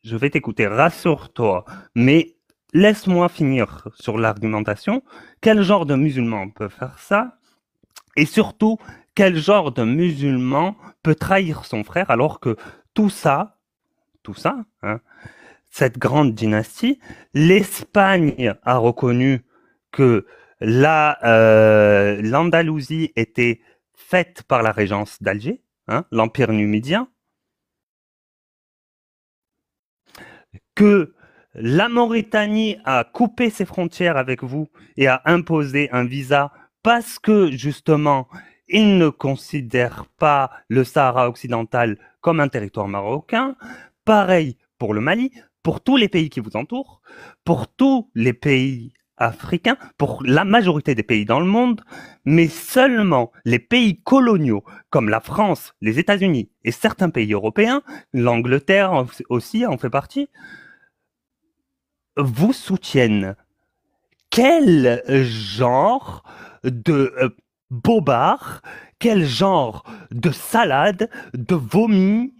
je vais t'écouter, rassure-toi. Mais laisse-moi finir sur l'argumentation. Quel genre de musulman peut faire ça? Et surtout, quel genre de musulman peut trahir son frère alors que tout ça, hein, cette grande dynastie, l'Espagne a reconnu que l'Andalousie était faite par la régence d'Alger, hein, l'Empire numidien, que la Mauritanie a coupé ses frontières avec vous et a imposé un visa parce que, justement, il ne considère pas le Sahara occidental comme un territoire marocain. Pareil pour le Mali, pour tous les pays qui vous entourent, pour tous les pays africains, pour la majorité des pays dans le monde, mais seulement les pays coloniaux comme la France, les États-Unis et certains pays européens, l'Angleterre aussi en fait partie, vous soutiennent. Quel genre de bobard, quel genre de salade, de vomi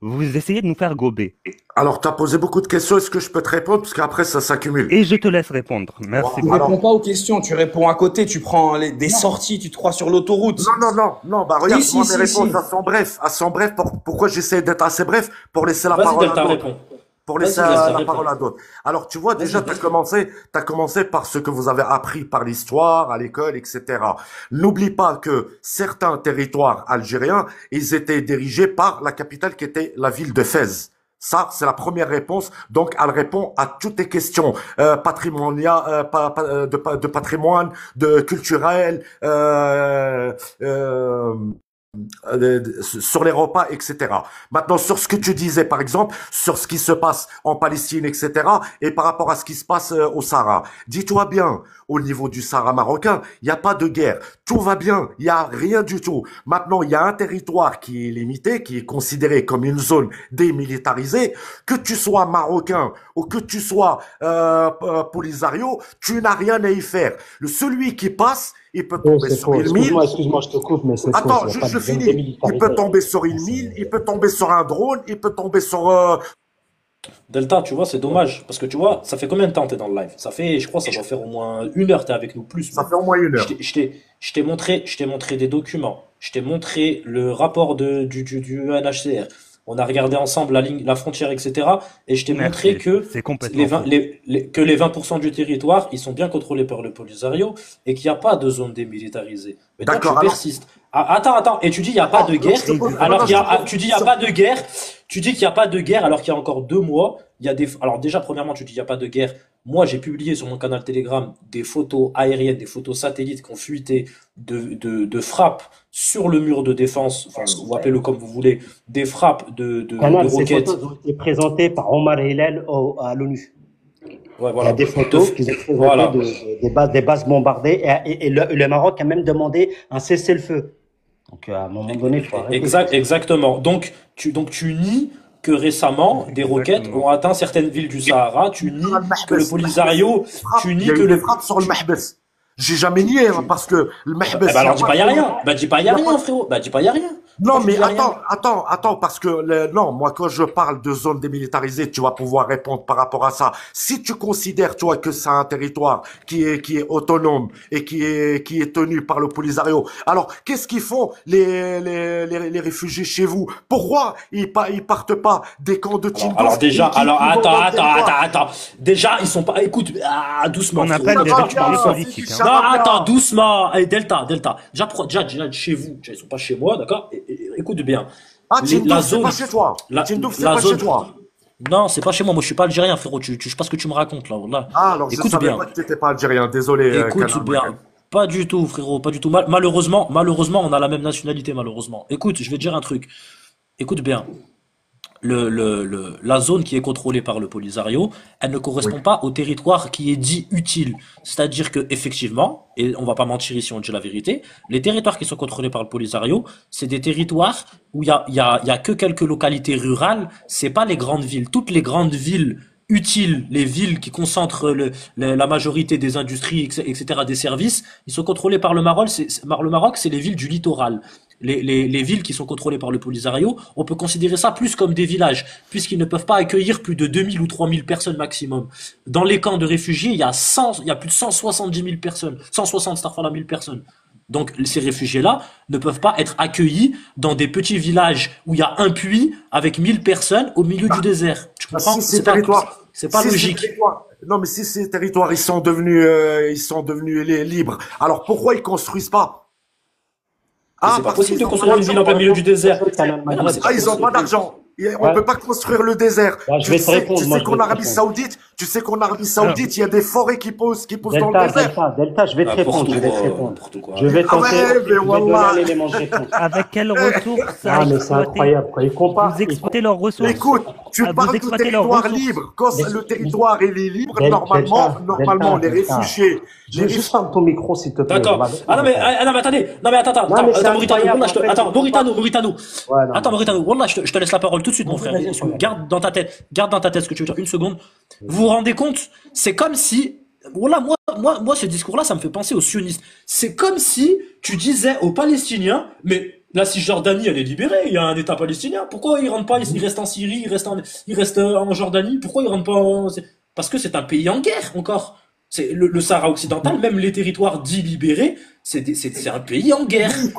vous essayez de nous faire gober? Alors, tu as posé beaucoup de questions. Est-ce que je peux te répondre? Parce qu'après, ça s'accumule. Et je te laisse répondre. Merci. Tu réponds pas aux questions, tu réponds à côté, tu prends des sorties, tu te crois sur l'autoroute. Non. Bah, regarde, Si, moi, si, mes si, réponses, si. elles sont brèves. Pourquoi j'essaie d'être assez bref? Pour laisser la Vas-y, parole Delta, à d'autres. réponds. Pour Vas-y, laisser Delta, la réponds. parole à d'autres. Alors, tu vois, déjà, Vas-y, t'as commencé par ce que vous avez appris par l'histoire, à l'école, etc. N'oublie pas que certains territoires algériens, ils étaient dirigés par la capitale qui était la ville de Fès. Ça, c'est la première réponse. Donc, elle répond à toutes tes questions patrimoniales, de patrimoine, de culturel, sur les repas, etc. Maintenant, sur ce que tu disais, par exemple, sur ce qui se passe en Palestine, etc., et par rapport à ce qui se passe au Sahara. Dis-toi bien, au niveau du Sahara marocain, il n'y a pas de guerre. Tout va bien, il n'y a rien du tout. Maintenant, il y a un territoire qui est limité, qui est considéré comme une zone démilitarisée. Que tu sois marocain ou que tu sois Polisario, tu n'as rien à y faire. Celui qui passe, il peut tomber C'est sur faux. une mine. Excuse-moi, je te coupe, mais c'est faux. Attends, Il y a pas juste je de zone finis. Il démilitarisée. peut tomber sur une mine, il peut tomber sur un drone, il peut tomber sur... Delta, tu vois, c'est dommage. Parce que tu vois, ça fait combien de temps t'es dans le live? Ça fait, je crois, ça doit faire au moins 1 heure, t'es avec nous, plus. Ça fait au moins 1 heure. Je t'ai montré des documents. Je t'ai montré le rapport du UNHCR. On a regardé ensemble la frontière, etc. Et je t'ai montré Merci. que C'est complètement les 20, faux. que les 20% du territoire, ils sont bien contrôlés par le Polisario et qu'il n'y a pas de zone démilitarisée. Mais toi, tu D'accord, alors- persistes. Ah, attends. Et tu dis il n'y a pas de guerre. Alors tu dis il n'y a pas de guerre. Tu dis qu'il n'y a pas de guerre alors qu'il y a encore 2 mois. Alors déjà, premièrement, tu dis il n'y a pas de guerre. Moi, j'ai publié sur mon canal Telegram des photos aériennes, des photos satellites qui ont fuité de frappes sur le mur de défense, enfin, vous appelez-le comme vous voulez, des frappes de Canal, ces roquettes. photos ont été présentées par Omar Hillel à l'ONU. Ouais, Il y voilà. a des photos qui ont été présentées Voilà. des bases bombardées et le Maroc a même demandé un cessez-le-feu. Donc à un moment donné, il faut arrêter. Exactement. Donc tu nies que récemment des roquettes Exactement. ont atteint certaines villes du Sahara. Tu nies que le Polisario, tu Il nies y a que eu des le. frappes sur le Mahbes. J'ai jamais nié, hein, parce que le Mahbes... Bah alors dis pas y a rien. Bah dis pas y a rien, frérot. Bah dis pas y a rien. Non, Toi, tu mais dis rien. attends, parce que non, moi quand je parle de zone démilitarisée, tu vas pouvoir répondre par rapport à ça. Si tu considères, tu vois, que c'est un territoire qui est autonome et qui est tenu par le Polisario, alors qu'est-ce qu'ils font les réfugiés chez vous? Pourquoi ils partent pas des camps de Alors Tindouf déjà, alors qui vont attends, dans le attends, territoire? attends, attends. Déjà, ils sont pas. Écoute, doucement, On frérot. appelle des Déjà, tu parles réfugiés fort. C'est du politiques. Hein. Non, charabia. attends, doucement. Allez, Delta. Déjà, chez vous. Déjà, ils sont pas chez moi, d'accord? Écoute bien. Ah, La Tindouf, c'est pas zone, chez toi. la, Tindouf, c'est la pas chez zone. toi. Non, c'est pas chez moi. Moi, je suis pas algérien, frérot. Je sais pas ce que tu me racontes là. Wallah. Ah, alors je Écoute savais bien. pas que t'étais pas algérien. Désolé, Écoute Canal Maghreb. bien. Pas du tout, frérot. Pas du tout. Malheureusement, on a la même nationalité, malheureusement. Écoute, je vais te dire un truc. Écoute bien. La zone qui est contrôlée par le Polisario, elle ne Oui. correspond pas au territoire qui est dit utile. C'est-à-dire que effectivement, et on va pas mentir ici, on dit la vérité, les territoires qui sont contrôlés par le Polisario, c'est des territoires où il y a que quelques localités rurales, c'est pas les grandes villes. Toutes les grandes villes utiles, les villes qui concentrent la majorité des industries, etc., des services, ils sont contrôlés par le Maroc. Le Maroc, c'est les villes du littoral. Les villes qui sont contrôlées par le Polisario, on peut considérer ça plus comme des villages, puisqu'ils ne peuvent pas accueillir plus de 2000 ou 3000 personnes maximum. Dans les camps de réfugiés, il y a plus de 170 000 personnes, 160 000 personnes. Donc ces réfugiés-là ne peuvent pas être accueillis dans des petits villages où il y a un puits avec 1000 personnes au milieu du désert. Tu Bah, comprends? si ces territoires, C'est pas si ces logique. territoires, non, mais si ces territoires, ils sont devenus libres, alors pourquoi ils construisent pas? Mais Ah, c'est pas parce possible qu'ils de ont construire pas une ville en plein milieu du désert. Canal Mais non, mais Maghreb. c'est pas Ah, ils ont pas possible. d'argent. On Ouais. peut pas construire le désert. Bah, je vais te répondre, Tu moi, sais je vais qu'en te Arabie répondre. Saoudite, il y a des forêts qui poussent dans le désert. Delta, je vais te répondre, je vais te répondre. N'importe quoi. Je vais Ah ouais, tenter, mais je vais donner wallah. un élément de réponse. Avec quelles ressources à Ah, mais c'est exploiter? incroyable, quoi. Ils comparent, Vous exploitez leurs ressources. Écoute, tu Vous parles de exploitez leurs territoire ressources. libre. Quand Mais- le territoire il est libre, Delta, normalement, les Delta. réfugiés, Juste ferme ton micro, s'il te plaît. D'accord. Ah non mais, attendez. Non mais attends, Non, mais c'est Mauritano, incroyable, Wallah, en fait, attends, Mauritano. Ouais, non. Attends, Mauritano, Wallah, je te laisse la parole tout de suite, mon Vas-y, frère. vas-y. Garde dans ta tête ce que tu veux dire. Une seconde. Vous vous rendez compte? C'est comme si, Wallah, moi, ce discours-là, ça me fait penser aux sionistes. C'est comme si tu disais aux Palestiniens, mais la Cisjordanie, elle est libérée, il y a un État palestinien. Pourquoi ils rentrent pas? Ils restent en Syrie, ils restent en Jordanie. Pourquoi ils rentrent pas Parce que c'est un pays en guerre, encore. C'est le Sahara occidental, même les territoires dits libérés, c'est un pays en guerre. ils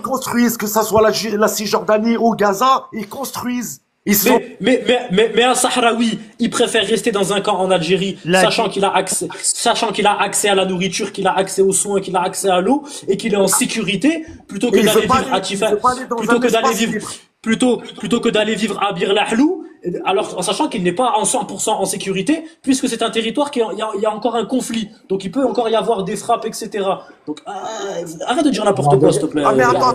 construisent, que ça soit la Cisjordanie ou Gaza, ils construisent. Ils sont, Mais un Sahraoui, il préfère rester dans un camp en Algérie, Là, sachant qu'il a accès à la nourriture, qu'il a accès aux soins, qu'il a accès à l'eau, et qu'il est en sécurité, plutôt que il d'aller veut pas vivre à aller, il veut pas aller dans plutôt un que d'aller espace vivre, libre. plutôt que d'aller vivre à Bir Lahlou, alors en sachant qu'il n'est pas en 100% en sécurité, puisque c'est un territoire il y a encore un conflit, donc il peut encore y avoir des frappes, etc. Donc arrête de dire n'importe quoi, s'il te plaît. Ah, mais attends,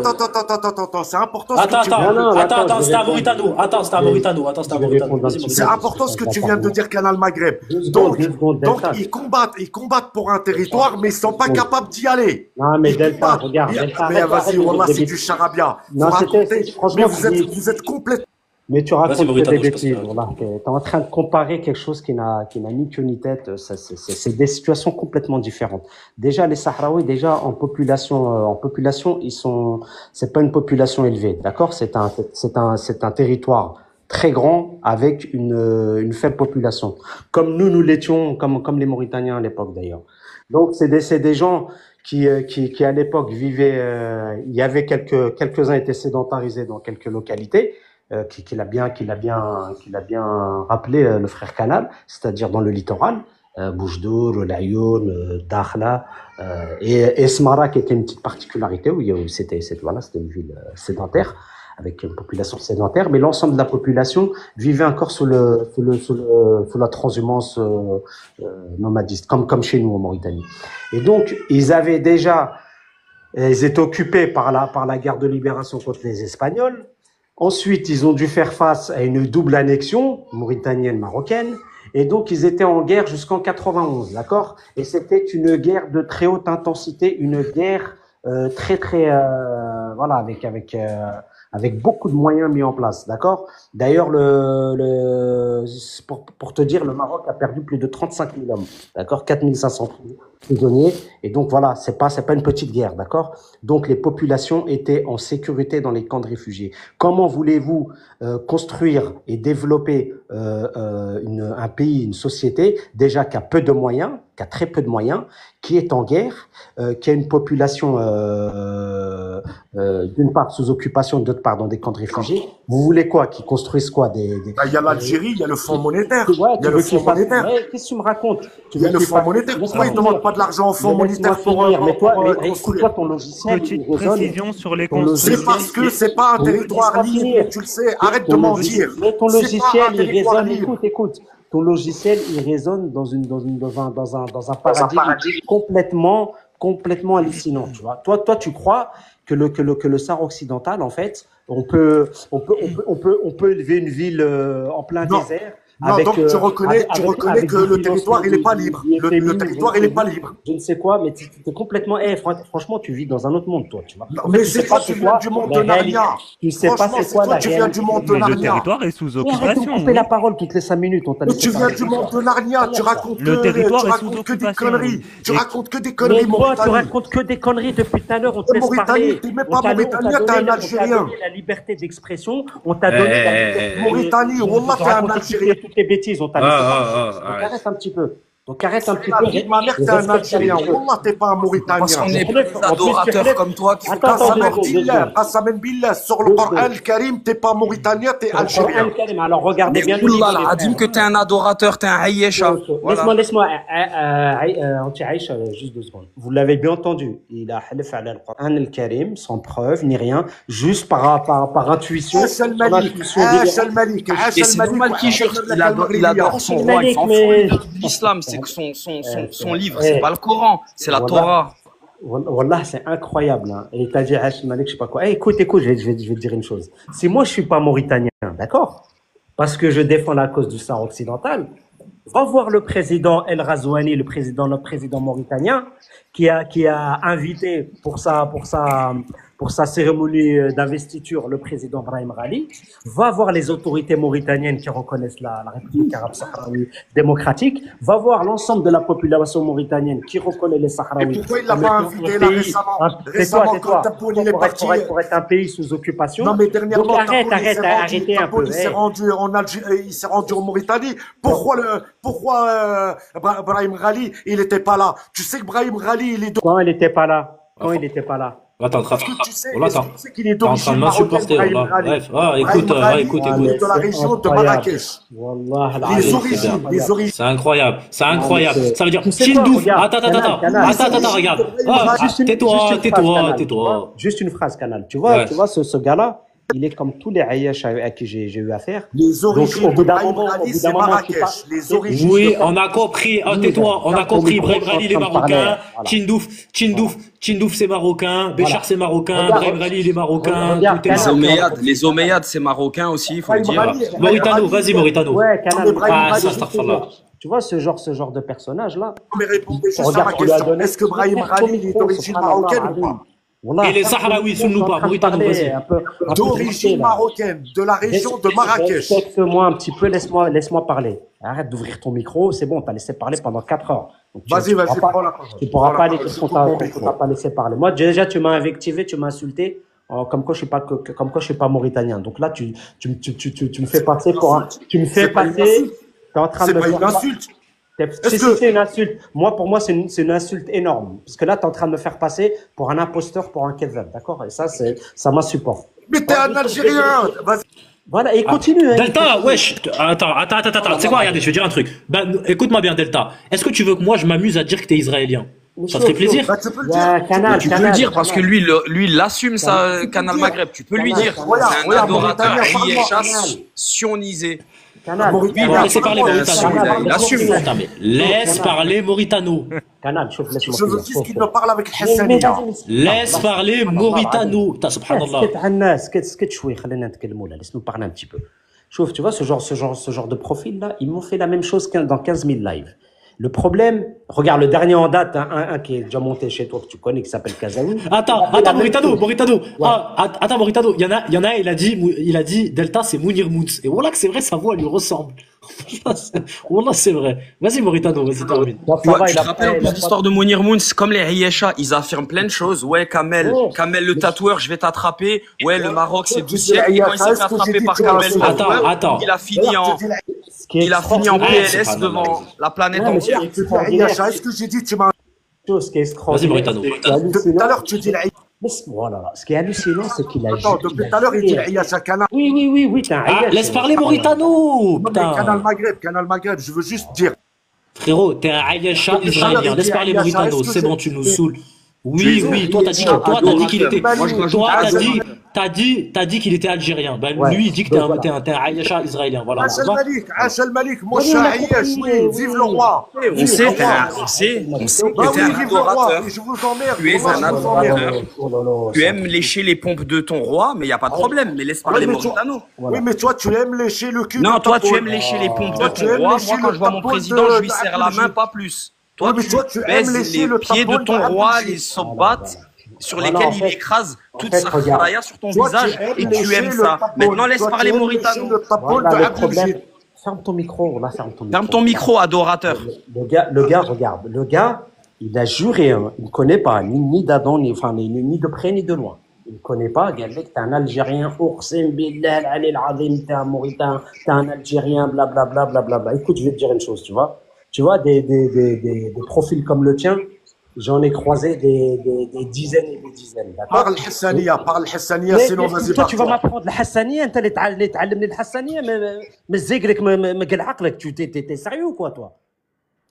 c'est important ce que tu Attends, Non, attends, je c'était à vais Mauritano. Attends, c'était à Je vais- Mauritano. je vais répondre un Vas-y, petit C'est peu. important ce que tu viens de dire, Canal Maghreb. Deux Donc, secondes, donc Delta. ils combattent pour un territoire, mais ils sont pas Deux secondes. capables d'y aller. Non, mais Ils Delta, combattent. regarde, Delta, Mais arrête vas-y, de wallah, dire c'est des du charabia. Non, Vous c'était- racontez, franchement, mais vous êtes complètement. Mais tu racontes Vas-y, que Mauritano, des je passe bêtises. là. Voilà. Tu es en train de comparer quelque chose qui n'a ni queue ni tête. C'est des situations complètement différentes. Déjà, les Sahraouis, déjà en population, c'est pas une population élevée, d'accord? C'est un territoire très grand avec une faible population. Comme nous l'étions, comme les Mauritaniens à l'époque d'ailleurs. Donc, c'est des gens qui à l'époque vivaient, il y avait quelques-uns étaient sédentarisés dans quelques localités, qu'il a bien rappelé, le frère Canal, c'est-à-dire dans le littoral, Boujdour, Laayoune, Dakhla, et Smara, qui était une petite particularité où c'était une ville sédentaire, avec une population sédentaire, mais l'ensemble de la population vivait encore sous la transhumance nomadiste, comme chez nous en Mauritanie. Et donc, ils étaient occupés par la guerre de libération contre les Espagnols. Ensuite, ils ont dû faire face à une double annexion mauritanienne-marocaine. Et donc, ils étaient en guerre jusqu'en 91, d'accord? Et c'était une guerre de très haute intensité, une guerre très, très, voilà, avec beaucoup de moyens mis en place, d'accord? D'ailleurs, pour te dire, le Maroc a perdu plus de 35 000 hommes, d'accord? 4 500 prisonniers. Et donc, voilà, c'est pas une petite guerre, d'accord? Donc, les populations étaient en sécurité dans les camps de réfugiés. Comment voulez-vous construire et développer un pays, une société, déjà qui a peu de moyens, qui a très peu de moyens, qui est en guerre, qui a une population d'une part sous occupation, d'autre part dans des camps de réfugiés. Vous voulez quoi? Qu'ils construisent quoi? Bah, il y a l'Algérie, il y a le Fonds monétaire. Ouais, Il y a le Fonds monétaire. Ouais, qu'est-ce que tu me racontes? Il y a le Fonds monétaire. Pourquoi ils ne demandent pas de l'argent au Fonds monétaire pour mais toi, construire? écoute-toi, ton logiciel, Petite il résonne. précision sur les Ton logiciel- C'est parce que c'est pas un territoire Laisse-moi libre, finir. tu le sais. Arrête de Ton mentir. Mais ton C'est pas logiciel, un il territoire résonne. libre. Écoute. Ton logiciel, il résonne dans un paradigme complètement hallucinant, tu vois. Toi, tu crois que le Sahara occidental, en fait, on peut élever une ville en plein Non. désert. Non, Avec, donc tu reconnais avec que des le violences territoire, il n'est pas libre. Le territoire, il n'est pas libre. Je ne sais quoi, mais tu es complètement. Franchement, tu vis dans un autre monde, toi, tu vois. Non, En fait, mais tu c'est sais toi, pas tu c'est viens quoi du monde la de Narnia. réalité. Tu sais pas Franchement, c'est quoi toi, la tu viens réalité. du monde de Mais le Narnia. territoire est sous Mais arrête de me occupation. couper Oui. la parole toutes les 5 minutes. On t'a Mais laissé tu viens parler. du monde de Narnia, tu racontes Le territoire tu est sous racontes que des occupation, conneries. oui. Tu Et- racontes que des Mais conneries, toi, tu Mauritanie. racontes que des conneries depuis tout à l'heure. On te laisse Mauritanie, parler. t'es même On pas t'a Mauritanien, donné- t'es un on t'a Algérien. donné la liberté d'expression. On t'a donné la liberté Mauritanie, de Wallah, t'es un raconter Algérien. toutes les bêtises. On t'a laissé parler. Donc arrête un petit peu. La vie de ma mère, t'es un Algérien. Wallah, t'es pas un Mauritanien. Parce qu'on est En plus plus, des adorateurs tu comme toi qui font Attends, que ça. attends, Qasam deux secondes. billah, qasam billah, sur le Deux Coran secondes. al-Karim, t'es pas Mauritanien, t'es Algérien. Alors regardez Mais bien le niveau oulala, des Adim, que frères. t'es un adorateur, t'es un Aïecha. Voilà. Laisse-moi, Anti-Aïch, juste 2 secondes. Vous l'avez bien entendu. Il a halif ala al-Qur'an al-Karim, sans preuve ni rien, juste par intuition. Ash son al-Malik, intuition Ash délirante. al-Malik, Ash Et c'est normal al-Malik. qu'il adore son Ash roi. Il al-Malik, s'en fout mais- de l'islam. C'est que son livre, eh, c'est pas le Coran, c'est la voilà. Torah. Wallah, c'est incroyable. Hein. Et t'as dit Ash Malik, je sais pas quoi. Eh, écoute, je vais te dire une chose. Si moi, je suis pas mauritanien, d'accord? Parce que je défends la cause du Sahara occidental, va voir le président El Razouani, notre président mauritanien, qui a invité pour sa cérémonie d'investiture le président Brahim Ghali. Va voir les autorités mauritaniennes qui reconnaissent la République arabe sahraoui démocratique. Va voir l'ensemble de la population mauritanienne qui reconnaît les Et Sahraouis. pourquoi il l'a comme pas étant invité un là pays- récemment? tais-toi, Récemment, tais-toi. quand Tapoul il est Pour être- parti. pour être un pays sous occupation. Non, mais dernièrement, Donc arrête, Tapoul, il s'est rendu- arrêtez un Tapoul, peu. il s'est eh. rendu en Algérie, il s'est rendu en Mauritanie. Pourquoi Brahim Ghali, il était pas là? Tu sais que Brahim Ghali, il est Quand il était pas là. Quand il n'était pas là. Attends, Parce que tu sais, Voilà, attends. tu sais qu'il est T'es en train d'origine de marocaine, m'insupporter, Brahim voilà. Ghali. Bref, Brahim écoute, Ghali, écoute, il est écoute. de la région de Incroyable. Marrakech. Wallah, Les al-azim, origines, c'est les origines. C'est incroyable, c'est incroyable. mais c'est- Ça veut dire Tu sais quoi, Tindouf. regarde, Attends, Canal. regarde. Juste une- Tais-toi, juste une phrase, tais-toi, Canal. tais-toi. Juste une phrase, Canal. Tu vois, Ouais. ce gars-là, il est comme tous les Aïesh à qui j'ai eu affaire. Les origines au bout de d'un Brahim moment, Ghali, c'est tu Marrakech. parles- Les origines Oui, de on a compris. Ah, Oui, tais-toi, on a regarde ton compris. micro, Brahim Ghali, il est je suis en train de marocain. parler, voilà. Tchindouf, c'est marocain. Béchar, c'est marocain. Regarde, Brahim Ghali, il est marocain. regarde, Tout est Canal. Les Omeyyades, c'est marocain aussi, il faut le Brahim dire. Ghali, Mauritano, vas-y, Mauritano. Ouais, Canal. Brahim Ah, Ghali, ça, juste ça une là. chose. Tu vois, ce genre de personnage-là. Mais répondez juste à Regarde, ma on lui a question. donné- Est-ce que Brahim Ghali il est d'origine marocaine ou pas? Voilà. Et les Sahraouis, sous nous pas, Mauritano, vas-y. Un peu D'origine marocaine, de la région de Marrakech. Respecte-moi un petit peu, laisse-moi parler. Arrête d'ouvrir ton micro, c'est bon, t'as laissé parler pendant 4 heures. Donc, Vas-y, vas-y, pourras prends la pas, parole. tu pourras Prends pas la aller, parole. qu'on t'a pas laissé parler. Moi, déjà, tu m'as invectivé, tu m'as insulté, comme quoi je suis pas mauritanien. Donc là, tu me fais passer pour un, tu me fais C'est pas une passer, insulte. t'es en train C'est de me pas une faire- insulte. Si, que- c'est une insulte. Pour moi, c'est une insulte énorme. Parce que là, tu es en train de me faire passer pour un imposteur, pour un Kevin. D'accord? Et ça m'insupporte. Mais t'es un Algérien. Vas-y. Voilà, et continue. hein. Delta, wesh, attends, tu sais quoi, regardez, je vais dire un truc. Ben, écoute-moi bien, Delta. Est-ce que tu veux que moi je m'amuse à dire que t'es israélien? Ça te fait plaisir? Bah, tu peux le Ouais, dire. Canal, Tu peux Canal, le dire parce que Canal. lui, il assume ça, Canal Maghreb. Tu peux lui dire. Regarde, C'est un regarde, adorateur Mauritanie, Aïecha Canal. sionisé. Canal, Mauritanie, On va laisser parler Canal, Mauritano. Canal, il assume. Attends, mais laisse parler Mauritano. Canal, chauffe, laisse-moi Je veux finir, juste chauffe, qu'il chauffe. me parle avec Mais- Hassania. Laisse parler Mauritano. Ta, subhanallah. سكت على الناس سكت شوي خلينا نتكلموا là laisse-nous parler un petit peu. Chauffe, tu vois ce genre de profil là, ils m'ont fait la même chose dans 15 000 lives. Le problème, regarde le dernier en date, hein, un qui est déjà monté chez toi, que tu connais, qui s'appelle Kazaoui. Attends, Moritano. Attends, Moritano. Il y en a, il a dit, Delta, c'est Mounir Mouns. Et voilà que c'est vrai, sa voix lui ressemble. Wallah, c'est vrai. Vas-y, Moritano, vas-y, termine. Tu te rappelles en plus l'histoire de Mounir Mouns, comme les Ayesha, ils affirment plein de choses. Ouais, Kamel le tatoueur, je vais t'attraper. Ouais, le Maroc, c'est Boussière. Et quand il s'est fait attraper par Kamel le tatoueur, Attends. il a fini en PLS devant la planète entière. Est-ce que j'ai dit, tu m'as. Chose qui est extraordinaire. Vas-y, Moritano. Depuis tout à l'heure, tu dis la. Voilà. Ce qui est hallucinant, c'est qu'il a. Attends, depuis tout à l'heure, il dit Ayesha Canal. Oui, t'es un Ayesha. Laisse parler Moritano. Putain. Canal Maghreb, je veux juste dire. Frérot, t'es un Ayesha israélien. Laisse parler Moritano. C'est bon, tu nous saoules. Oui, toi t'as dit qu'il était. Toi t'as dit qu'il était algérien. Ben lui il dit que t'es un Ayesha israélien. Voilà. Ash al-Malik, moi je suis Ayesh, oui, vive le roi. On sait que t'es un adorateur. Je vous emmerde. Tu es un adorateur. Tu aimes lécher les pompes de ton roi, mais il n'y a pas de problème. Mais laisse parler Moritano. Oui, mais toi tu aimes lécher le cul. Non, toi tu aimes lécher les pompes de ton roi. Moi quand je vois mon président, je lui serre la main, pas plus. Toi, tu baises les pieds de ton roi, les sobates sur lesquels il écrase toute sa kharaya sur ton visage et tu aimes ça. Maintenant, laisse parler Moritano. Voilà le problème. Ferme ton micro, Ferme ton micro, adorateur. Le gars, regarde. Le gars, il a juré, hein, il ne connaît pas, ni d'Adam, ni de près, ni de loin. Il ne connaît pas, il dit que t'es un Algérien, Oursim Bilal, Ali Al-Azim, t'es un Mauritain, t'es un Algérien, blablabla. Écoute, je vais te dire une chose, tu vois. Tu vois, des profils comme le tien, j'en ai croisé des dizaines et des dizaines. Parle Hassania, sinon vas-y. Toi, tu vas m'apprendre le Hassania, انت اللي تعلمني الحسانية, mais زيقلك ما قال عقلك, tu t'es sérieux ou quoi, toi?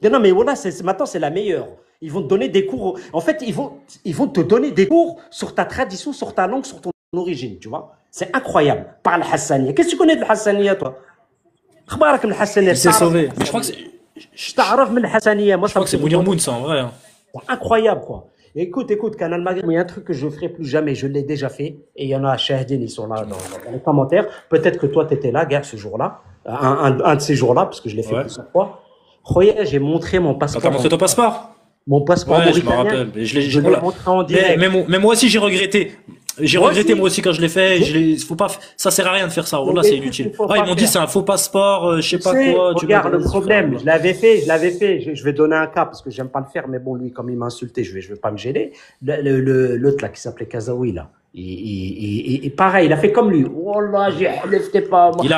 Non, mais voilà, maintenant c'est la meilleure. Ils vont te donner des cours. En fait, ils vont te donner des cours sur ta tradition, sur ta langue, sur ton origine, tu vois. C'est incroyable. Parle Hassania. Qu'est-ce que tu connais de Hassania, toi? خبارك من الحسانية. Il s'est sauvé. Mais je crois que c'est. Je t'arrive من الحسانية. Moi, je crois que c'est Mounir Mouns, en vrai. C'est incroyable, quoi. Écoute, Canal Maghreb, il y a un truc que je ne ferai plus jamais, je l'ai déjà fait, et il y en a à Shahedin, ils sont là dans les commentaires. Peut-être que toi, tu étais là, gars, ce jour-là, un de ces jours-là, parce que je l'ai fait plusieurs fois. Khoya, j'ai montré mon passeport. T'as montré ton passeport? Mon passeport mauritanien. Je me rappelle. Mais je l'ai montré en direct. Mais moi aussi, j'ai regretté. J'ai regretté moi aussi quand je l'ai fait. Faut pas, ça sert à rien de faire ça. Là, c'est inutile. Ils m'ont dit c'est un faux passeport, je sais pas quoi. Regarde le problème. Je l'avais fait. Je vais donner un cas parce que j'aime pas le faire. Mais bon, lui, comme il m'a insulté, je vais pas me gêner. L'autre là qui s'appelait Kazaoui là. Pareil, il a fait comme lui. Wallah, j'étais pas. Il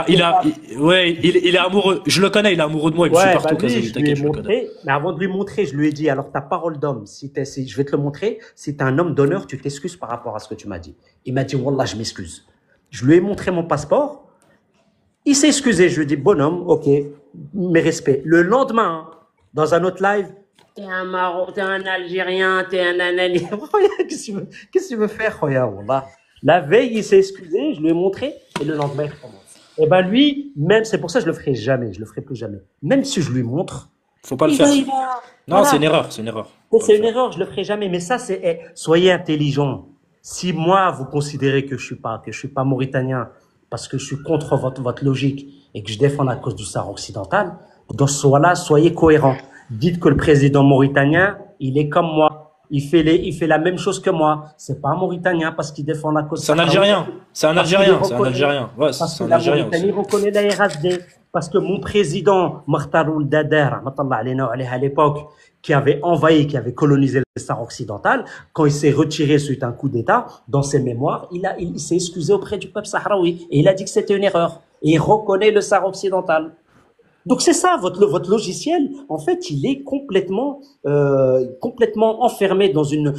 est amoureux. Je le connais, il est amoureux de moi. Il me suit partout. Je lui ai montré, mais avant de lui montrer, je lui ai dit, alors ta parole d'homme, si je vais te le montrer, si t'es un homme d'honneur, tu t'excuses par rapport à ce que tu m'as dit. Il m'a dit, Wallah, je m'excuse. Je lui ai montré mon passeport. Il s'est excusé. Je lui ai dit, bonhomme, ok, mes respects. Le lendemain, dans un autre live, t'es un Maroc, t'es un Algérien, t'es un Anani. Qu'est-ce que tu veux faire, Khoya, Wallah? La veille, il s'est excusé, je lui ai montré, et le lendemain, il recommence. Et ben lui, même, c'est pour ça que je le ferai jamais, je le ferai plus jamais. Même si je lui montre. Faut pas le faire. Non, voilà. C'est une erreur. C'est une erreur, je le ferai jamais. Mais ça, soyez intelligent. Si moi, vous considérez que je suis pas mauritanien, parce que je suis contre votre logique, et que je défends la cause du Sahara occidental, dans ce cas-là, soyez cohérents. Dites que le président mauritanien, il est comme moi. Il fait la même chose que moi. C'est pas un Mauritanien parce qu'il défend la cause. C'est un Algérien. C'est un Algérien. Ouais, parce que la Mauritanie reconnaît la RHD. Parce que mon président, Makhtaroul Dader, à l'époque, qui avait envahi, qui avait colonisé le Sahara occidental, quand il s'est retiré suite à un coup d'État, dans ses mémoires, il s'est excusé auprès du peuple sahraoui. Et il a dit que c'était une erreur. Et il reconnaît le Sahara occidental. Donc c'est ça, votre logiciel, en fait, il est complètement enfermé dans une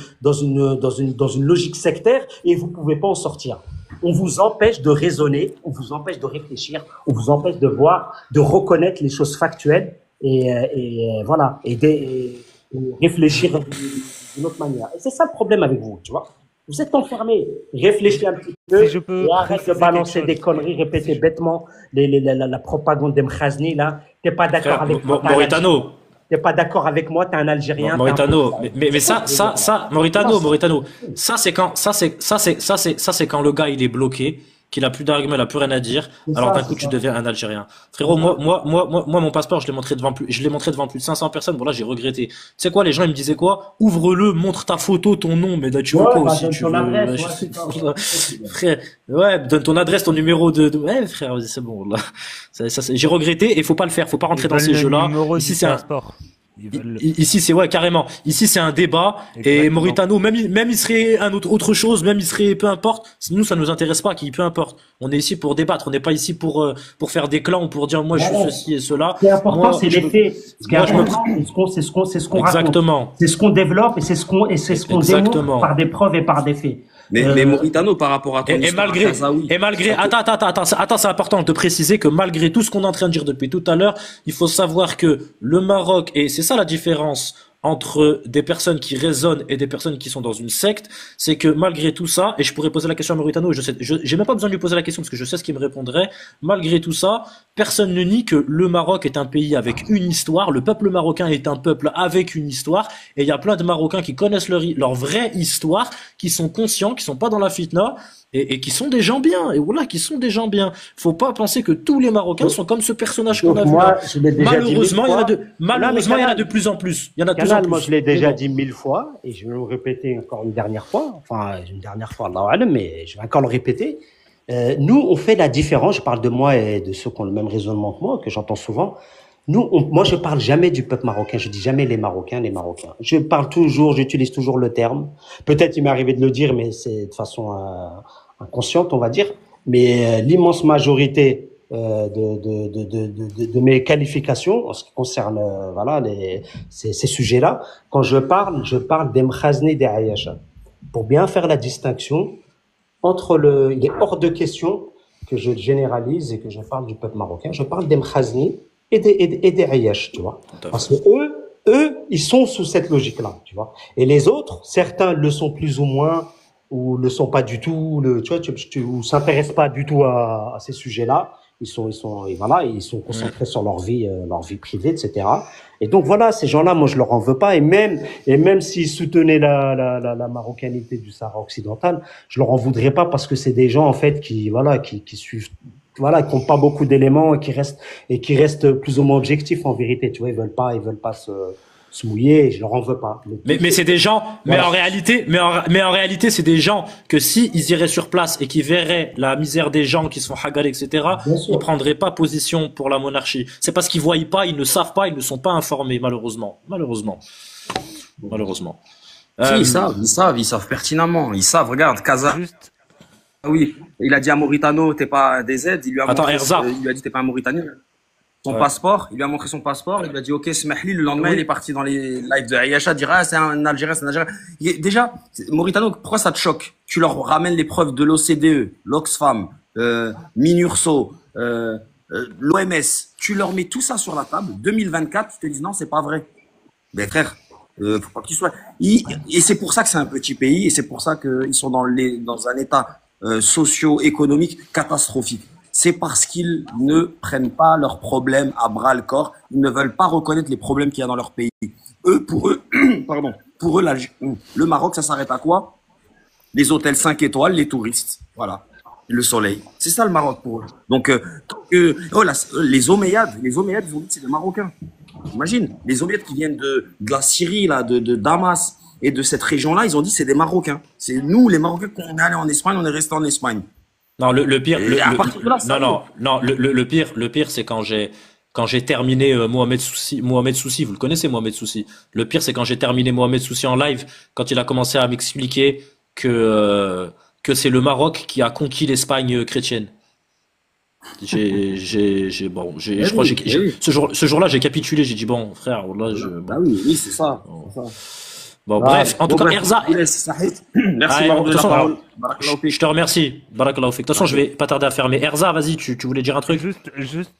logique sectaire et vous pouvez pas en sortir. On vous empêche de raisonner, on vous empêche de réfléchir, on vous empêche de voir, de reconnaître les choses factuelles et voilà, et réfléchir d'une autre manière. Et c'est ça le problème avec vous, tu vois. Vous êtes enfermés. Réfléchissez un petit peu et arrête de balancer des conneries, répéter bêtement la propagande des Mkhazni, là. T'es pas d'accord avec moi. Mauritano. T'es pas d'accord avec moi, t'es un Algérien. Mauritano. Mais ça, Mauritano. Ça, c'est quand le gars, il est bloqué, qu'il a plus d'arguments, il a plus rien à dire. C'est Alors ça, d'un coup, c'est tu ça. deviens un Algérien. Frérot, mon passeport, je l'ai montré devant plus de 500 personnes. Bon, là, j'ai regretté. Tu sais quoi, les gens, ils me disaient quoi? Ouvre-le, montre ta photo, ton nom. Mais là, tu veux Ouais, quoi bah, aussi? donne Tu ton veux, adresse, ouais, ouais, c'est ça. C'est ça. frère, ouais, donne ton adresse, ton numéro ouais, frère, vas-y, c'est bon, là. J'ai regretté et faut pas le faire. Faut pas Ils rentrer dans veulent ces le jeux-là. numéro Ici, du c'est un, passeport. Ils veulent... Ici, c'est ouais, carrément. Ici, c'est un débat. Et Exactement. Mauritano, même il serait autre chose, même il serait, peu importe. Nous, ça nous intéresse pas, qui, peu importe. On est ici pour débattre. On n'est pas ici pour faire des clans ou pour dire, moi, je suis Voilà. ceci et cela. Ce qui est important, Moi, c'est je les me, faits. Ce qui est moi, je me, important, c'est ce qu'on raconte. exactement. C'est ce qu'on développe et c'est ce qu'on démontre Exactement. par des preuves et par des faits. Mais Mauritano, par rapport à ton Et histoire à malgré, Kazaoui, attends, c'est important de préciser que malgré tout ce qu'on est en train de dire depuis tout à l'heure, il faut savoir que le Maroc, et c'est ça la différence entre des personnes qui raisonnent et des personnes qui sont dans une secte, c'est que malgré tout ça, et je pourrais poser la question à Mauritano, et j'ai même pas besoin de lui poser la question parce que je sais ce qu'il me répondrait, malgré tout ça, personne ne nie que le Maroc est un pays avec une histoire, le peuple marocain est un peuple avec une histoire, et il y a plein de Marocains qui connaissent leur vraie histoire, qui sont conscients, qui sont pas dans la fitna, et qui sont des gens bien, et voilà, qui sont des gens bien. Faut pas penser que tous les Marocains sont comme ce personnage qu'on Donc, a vu moi, là. je l'ai déjà dit mille Malheureusement, fois. malheureusement, il y en a Canal, de plus en plus. Il y en a de plus en Canal, moi, plus. je l'ai Mais déjà bon. dit 1000 fois et je vais le répéter encore une dernière fois. Enfin, une dernière fois, Allahu Alam, mais je vais encore le répéter. Nous, on fait la différence. Je parle de moi et de ceux qui ont le même raisonnement que moi, que j'entends souvent. Moi, je parle jamais du peuple marocain. Je dis jamais les Marocains, les Marocains. Je parle toujours, j'utilise toujours le terme. Peut-être il m'est arrivé de le dire, mais c'est de façon inconsciente, on va dire. Mais l'immense majorité de mes qualifications en ce qui concerne voilà ces sujets-là, quand je parle des Mkhazni des Ayasha. Pour bien faire la distinction entre il est hors de question que je généralise et que je parle du peuple marocain. Je parle des Mkhazni et des Ayash, tu vois. Tout à Parce fait. que eux, ils sont sous cette logique-là, tu vois. Et les autres, certains le sont plus ou moins, ou le sont pas du tout, tu vois, ou s'intéressent pas du tout à ces sujets-là. Et voilà, ils sont concentrés sur leur vie privée, etc. Et donc voilà, ces gens-là, moi je leur en veux pas. Et même s'ils soutenaient la marocanité du Sahara occidental, je leur en voudrais pas parce que c'est des gens en fait qui suivent, voilà, qui ont pas beaucoup d'éléments et qui restent plus ou moins objectifs en vérité. Tu vois, ils veulent pas se mouiller. Et je leur en veux pas. Mais c'est des gens, Voilà. mais en réalité, c'est des gens que si ils iraient sur place et qu'ils verraient la misère des gens qui se font hagar, etc., Bien sûr. ils prendraient pas position pour la monarchie. C'est parce qu'ils voient pas, ils ne savent pas, ils ne sont pas informés, malheureusement. Malheureusement. si, Euh, ils savent pertinemment. Ils savent, regarde, Juste, Oui, il a dit à Mauritano, t'es pas des aides. Il lui a attends, montré, Erza. il lui a dit, t'es pas un Mauritanien. Son Ouais. passeport, il lui a montré son passeport, il lui a dit, ok, Smahli, le lendemain, Oui. il est parti dans les lives de Ayasha, dire, ah, c'est un Algérien, c'est un Algérien. Déjà, Mauritano, pourquoi ça te choque? Tu leur ramènes les preuves de l'OCDE, l'Oxfam, Minurso, l'OMS. Tu leur mets tout ça sur la table. 2024, ils te disent, non, c'est pas vrai. Mais frère, faut pas qu'ils soient. Et c'est pour ça que c'est un petit pays, et c'est pour ça qu'ils sont dans un état socio-économique catastrophique. C'est parce qu'ils ne prennent pas leurs problèmes à bras le corps. Ils ne veulent pas reconnaître les problèmes qu'il y a dans leur pays. Pour eux, le Maroc, ça s'arrête à quoi? Les hôtels 5 étoiles, les touristes. Voilà. Le soleil. C'est ça le Maroc pour eux. Donc, les Omeyyades, ils ont dit que c'est des Marocains. Imagine, les Omeyyades qui viennent de la Syrie, là, de Damas et de cette région-là, ils ont dit que c'est des Marocains. C'est nous, les Marocains, qu'on est allés en Espagne, on est restés en Espagne. Non, le pire, Et à partir de là, ça le pire, c'est quand j'ai terminé Mohamed Soussi, vous le connaissez Mohamed Soussi. Le pire, c'est quand j'ai terminé Mohamed Soussi en live, quand il a commencé à m'expliquer que c'est le Maroc qui a conquis l'Espagne chrétienne. Je crois ce jour-là, j'ai capitulé, j'ai dit bon, frère, là, Bah oui, c'est ça. bon, bref, en tout cas, Erza, Merci ouais, Maroc de de toute la façon, parole. Barakallahu fik. je te remercie. Barakallahu fik. De toute façon, je vais pas tarder à fermer. Erza, vas-y, tu voulais dire un truc? juste,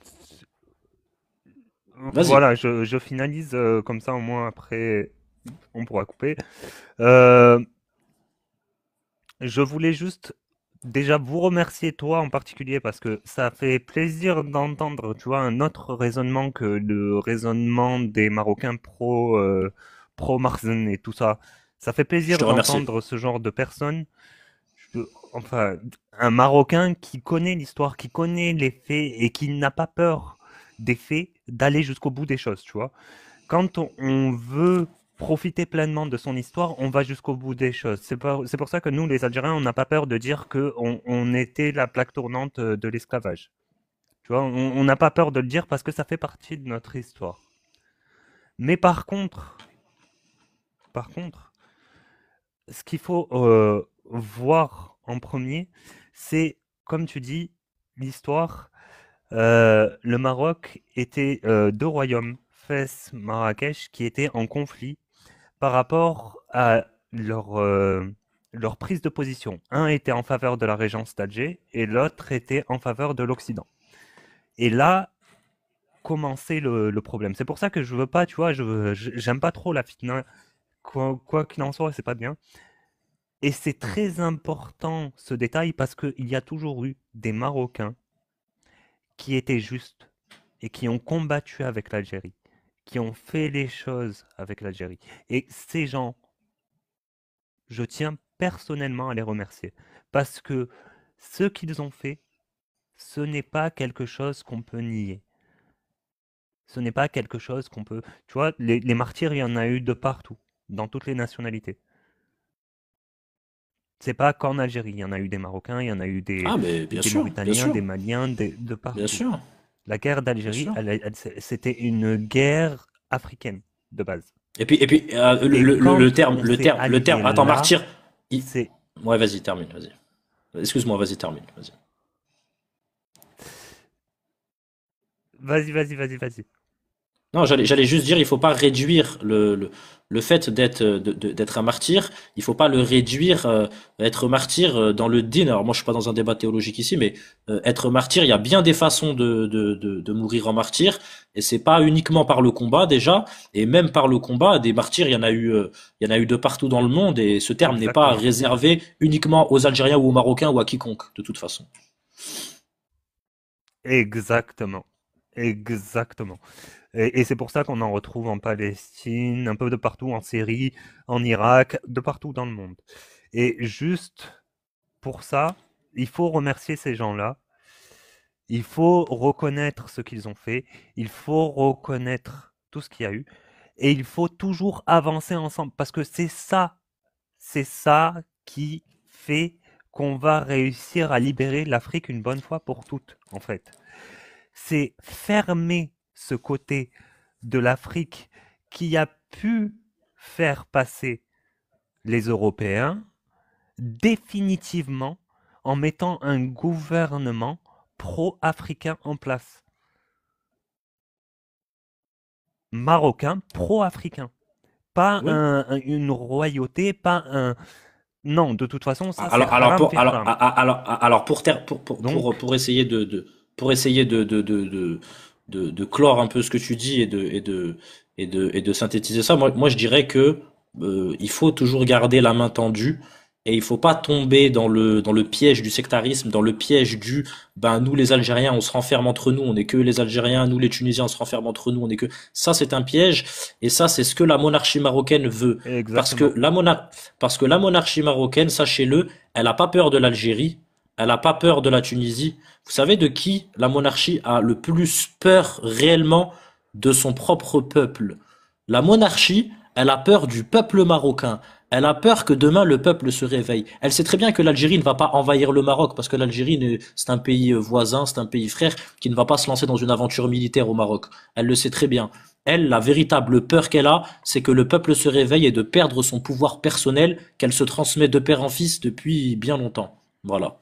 Vas-y. voilà, je finalise comme ça au moins après, on pourra couper. Je voulais juste déjà vous remercier toi en particulier parce que ça fait plaisir d'entendre, tu vois, un autre raisonnement que le raisonnement des Marocains pro Marzen et tout ça. Ça fait plaisir Je te remercie. d'entendre ce genre de personnes. enfin, un Marocain qui connaît l'histoire, qui connaît les faits et qui n'a pas peur des faits, d'aller jusqu'au bout des choses, tu vois. Quand on veut profiter pleinement de son histoire, on va jusqu'au bout des choses. C'est pour ça que nous, les Algériens, on n'a pas peur de dire qu'on était la plaque tournante de l'esclavage. Tu vois, on n'a pas peur de le dire parce que ça fait partie de notre histoire. Mais par contre, ce qu'il faut voir en premier, c'est, comme tu dis, l'histoire. Le Maroc était deux royaumes, Fès, Marrakech, qui étaient en conflit par rapport à leur prise de position. Un était en faveur de la régence d'Alger et l'autre était en faveur de l'Occident. Et là commençait le problème. C'est pour ça que je veux pas, tu vois, j'aime pas trop la fitna. Quoi qu'il en soit, c'est pas bien. Et c'est très important ce détail parce qu'il y a toujours eu des Marocains qui étaient justes et qui ont combattu avec l'Algérie, qui ont fait les choses avec l'Algérie. Et ces gens, je tiens personnellement à les remercier parce que ce qu'ils ont fait, ce n'est pas quelque chose qu'on peut nier. Ce n'est pas quelque chose qu'on peut... Tu vois, les martyrs, il y en a eu de partout, dans toutes les nationalités. C'est pas qu'en Algérie, il y en a eu des Marocains, il y en a eu des Mauritaniens, des Maliens, de partout. Bien sûr. La guerre d'Algérie, c'était une guerre africaine de base. Et puis le terme. Attends, martyr. Ouais, vas-y, termine, vas-y. Excuse-moi, vas-y, termine, vas-y. Vas-y. Non, j'allais juste dire, il faut pas réduire le fait d'être un martyr, il faut pas le réduire, être martyr dans le din. Alors moi, je suis pas dans un débat théologique ici, mais être martyr, il y a bien des façons de mourir en martyr, et c'est pas uniquement par le combat déjà, et même par le combat, des martyrs, il y en a eu de partout dans le monde, et ce terme n'est pas réservé uniquement aux Algériens ou aux Marocains ou à quiconque, de toute façon. Exactement. Et c'est pour ça qu'on en retrouve en Palestine, un peu de partout, en Syrie, en Irak, de partout dans le monde. Et juste pour ça, il faut remercier ces gens-là. Il faut reconnaître ce qu'ils ont fait. Il faut reconnaître tout ce qu'il y a eu. Et il faut toujours avancer ensemble. Parce que c'est ça qui fait qu'on va réussir à libérer l'Afrique une bonne fois pour toutes, en fait. C'est fermer ce côté de l'Afrique qui a pu faire passer les Européens définitivement en mettant un gouvernement pro-africain en place. Marocain pro-africain. Pas une royauté, pas un... Non, de toute façon, ça pour essayer de clore un peu ce que tu dis et de synthétiser ça, moi je dirais que il faut toujours garder la main tendue et il faut pas tomber dans le piège du sectarisme, dans le piège du nous les Algériens on se renferme entre nous, on n'est que les Algériens, nous les Tunisiens on se renferme entre nous, on n'est que ça, c'est un piège et ça c'est ce que la monarchie marocaine veut. Exactement. Parce que la monarchie marocaine, sachez-le, elle a pas peur de l'Algérie, elle a pas peur de la Tunisie. Vous savez de qui la monarchie a le plus peur réellement? De son propre peuple. La monarchie, elle a peur du peuple marocain. Elle a peur que demain le peuple se réveille. Elle sait très bien que l'Algérie ne va pas envahir le Maroc parce que l'Algérie, c'est un pays voisin, c'est un pays frère qui ne va pas se lancer dans une aventure militaire au Maroc. Elle le sait très bien. Elle, la véritable peur qu'elle a, c'est que le peuple se réveille et de perdre son pouvoir personnel qu'elle se transmet de père en fils depuis bien longtemps. Voilà.